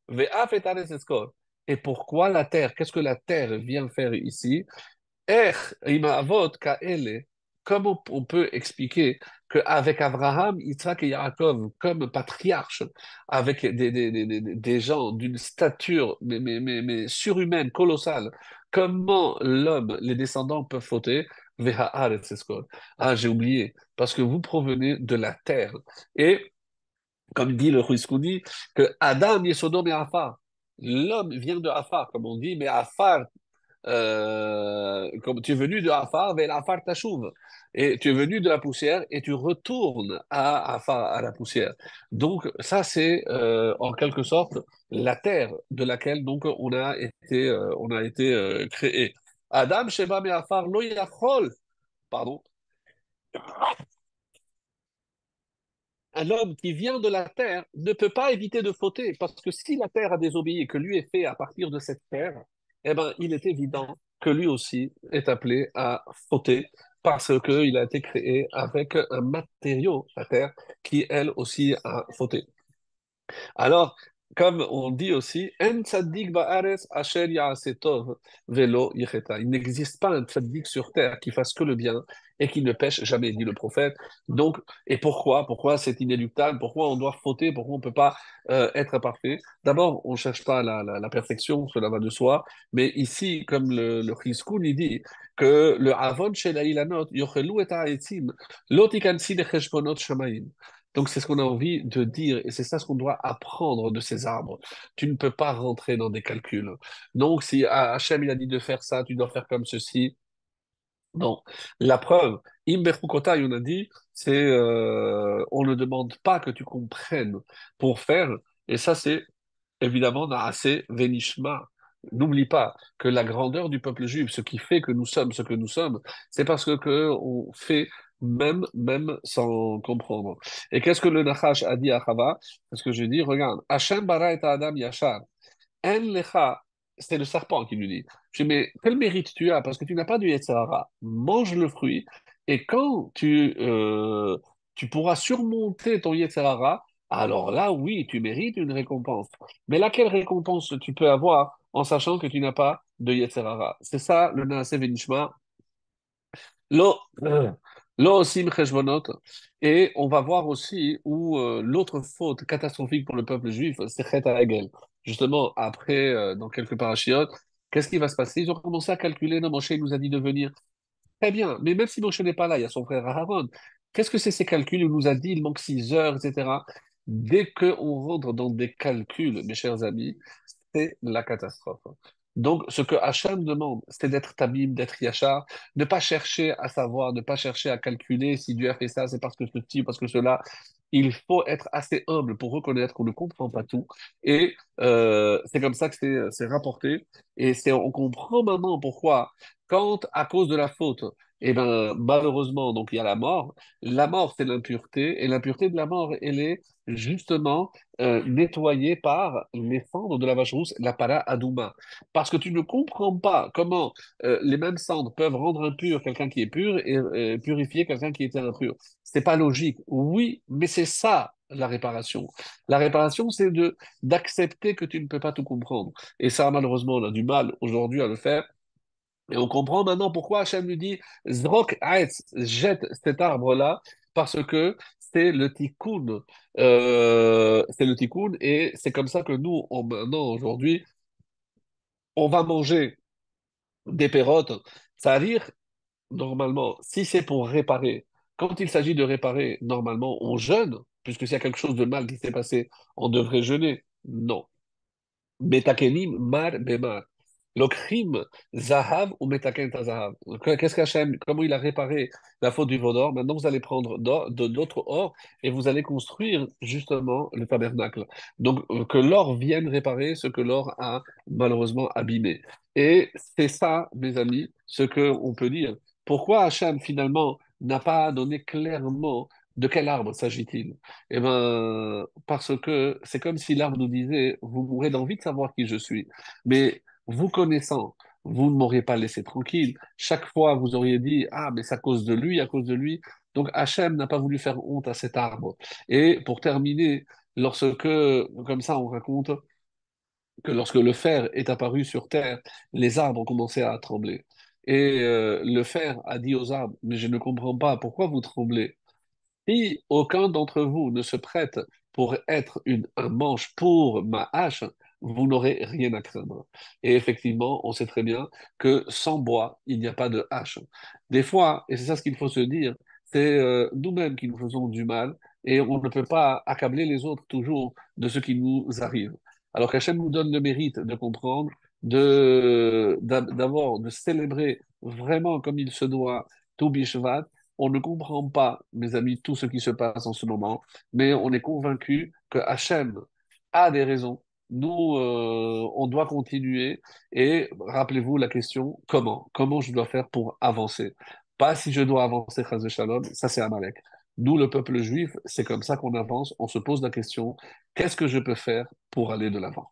Ve'af et haaretz eskor. Et pourquoi la terre? Qu'est-ce que la terre vient faire ici? Imavot Kaele, comment on peut expliquer qu'avec Abraham, Isaac et Yaakov, comme patriarches, avec des gens d'une stature mais surhumaine, colossale, comment l'homme, les descendants peuvent fauter? Ah, j'ai oublié, parce que vous provenez de la terre. Et comme dit le Ruiskouni, que Adam, Yesodom et Afar. L'homme vient de Afar, comme on dit, mais Afar, comme tu es venu de Afar vers Afar Tachouv. Et tu es venu de la poussière et tu retournes à Afar, à la poussière. Donc, ça, c'est en quelque sorte la terre de laquelle donc, on a été créé. Adam, Sheba, me Afar, Lo Yachol. Pardon. Un homme qui vient de la terre ne peut pas éviter de fauter, parce que si la terre a désobéi et que lui est fait à partir de cette terre, eh ben, il est évident que lui aussi est appelé à fauter, parce qu'il a été créé avec un matériau, la terre, qui elle aussi a fauté. Alors, comme on dit aussi, En tzaddik ba'aretz asher ya'aseh tov velo yecheta. Il n'existe pas un tzaddik sur terre qui fasse que le bien et qui ne pêche jamais, dit le prophète. Donc, et pourquoi? Pourquoi c'est inéluctable? Pourquoi on doit fauter? Pourquoi on ne peut pas être parfait? D'abord, on ne cherche pas la perfection, cela va de soi. Mais ici, comme le Chizkoun, il dit que le avon shel ha'ilanot yochelu et ha'etzim lo tikansi lecheshbonot shamayim. Donc c'est ce qu'on a envie de dire et c'est ça ce qu'on doit apprendre de ces arbres. Tu ne peux pas rentrer dans des calculs. Donc si Hachem il a dit de faire ça, tu dois faire comme ceci. Non, la preuve, Imberukota, on a dit, c'est on ne demande pas que tu comprennes pour faire, et ça c'est évidemment Naasé Venishma. N'oublie pas que la grandeur du peuple juif, ce qui fait que nous sommes ce que nous sommes, c'est parce que on fait même sans comprendre. Et qu'est-ce que le Nachash a dit à Chava? Parce que je dis, regarde, Hachem bara et Adam yachar. En lecha, c'est le serpent qui lui dit. Je dis, mais quel mérite tu as? Parce que tu n'as pas du Yetzer hara. Mange le fruit, et quand tu pourras surmonter ton Yetzer hara, alors là, oui, tu mérites une récompense. Mais là, quelle récompense tu peux avoir en sachant que tu n'as pas de Yetzer hara? C'est ça, le Naaseh Venishma, Lo, lo osim cheshbonot. Et on va voir aussi où l'autre faute catastrophique pour le peuple juif, c'est Chet HaEgel. Justement, après, dans quelques parachiotes, qu'est-ce qui va se passer? Ils ont commencé à calculer, non, Moshe nous a dit de venir. Très bien, mais même si Moshe n'est pas là, il y a son frère Aaron. Qu'est-ce que c'est ces calculs? Il nous a dit, il manque 6 heures, etc. Dès qu'on rentre dans des calculs, mes chers amis, c'est la catastrophe. Donc, ce que Hachem demande, c'est d'être tabim, d'être yachar, ne pas chercher à savoir, ne pas chercher à calculer si Dieu a fait ça, c'est parce que ceci, parce que cela. Il faut être assez humble pour reconnaître qu'on ne comprend pas tout. Et c'est comme ça que c'est rapporté. Et on comprend maintenant pourquoi, quand à cause de la faute, eh ben, malheureusement, donc il y a la mort c'est l'impureté, et l'impureté de la mort, elle est justement nettoyé par les cendres de la vache rousse, la para adouma. Parce que tu ne comprends pas comment les mêmes cendres peuvent rendre impur quelqu'un qui est pur et purifier quelqu'un qui était impur. C'est pas logique. Oui, mais c'est ça la réparation. La réparation, c'est de d'accepter que tu ne peux pas tout comprendre. Et ça, malheureusement, on a du mal aujourd'hui à le faire. Et on comprend maintenant pourquoi Hachem lui dit Zrok Aetz, jette cet arbre-là, parce que c'est le tikkun. C'est le tikkun, et c'est comme ça que nous, maintenant, aujourd'hui, on va manger des pérotes. Ça veut dire, normalement, si c'est pour réparer, quand il s'agit de réparer, normalement, on jeûne, puisque s'il y a quelque chose de mal qui s'est passé, on devrait jeûner. Non. Metakenim mar bemar. L'okrim zahav ou metaken zahav. Qu'est-ce qu'Hachem, comment il a réparé la faute du veau d'or? Maintenant, vous allez prendre d'autres or et vous allez construire justement le tabernacle. Donc, que l'or vienne réparer ce que l'or a malheureusement abîmé. Et c'est ça, mes amis, ce que on peut dire. Pourquoi Hachem, finalement, n'a pas donné clairement de quel arbre s'agit-il? Eh ben, parce que c'est comme si l'arbre nous disait, vous mourrez d'envie de savoir qui je suis. Mais vous connaissant, vous ne m'auriez pas laissé tranquille. Chaque fois, vous auriez dit, ah, mais c'est à cause de lui, à cause de lui. Donc, Hachem n'a pas voulu faire honte à cet arbre. Et pour terminer, lorsque, comme ça, on raconte que lorsque le fer est apparu sur terre, les arbres ont commencé à trembler. Et le fer a dit aux arbres, mais je ne comprends pas, pourquoi vous tremblez? Si aucun d'entre vous ne se prête pour être un manche pour ma hache, vous n'aurez rien à craindre. Et effectivement, on sait très bien que sans bois, il n'y a pas de hache. Des fois, et c'est ça ce qu'il faut se dire, c'est nous-mêmes qui nous faisons du mal et on ne peut pas accabler les autres toujours de ce qui nous arrive. Alors qu'Hachem nous donne le mérite de comprendre, d'avoir, de célébrer vraiment comme il se doit tout Bishvat. On ne comprend pas, mes amis, tout ce qui se passe en ce moment, mais on est convaincu que Hachem a des raisons. Nous, on doit continuer. Et rappelez-vous la question, comment? Comment je dois faire pour avancer? Pas si je dois avancer, Chas de Shalom, ça c'est Amalek. Nous, le peuple juif, c'est comme ça qu'on avance. On se pose la question, qu'est-ce que je peux faire pour aller de l'avant?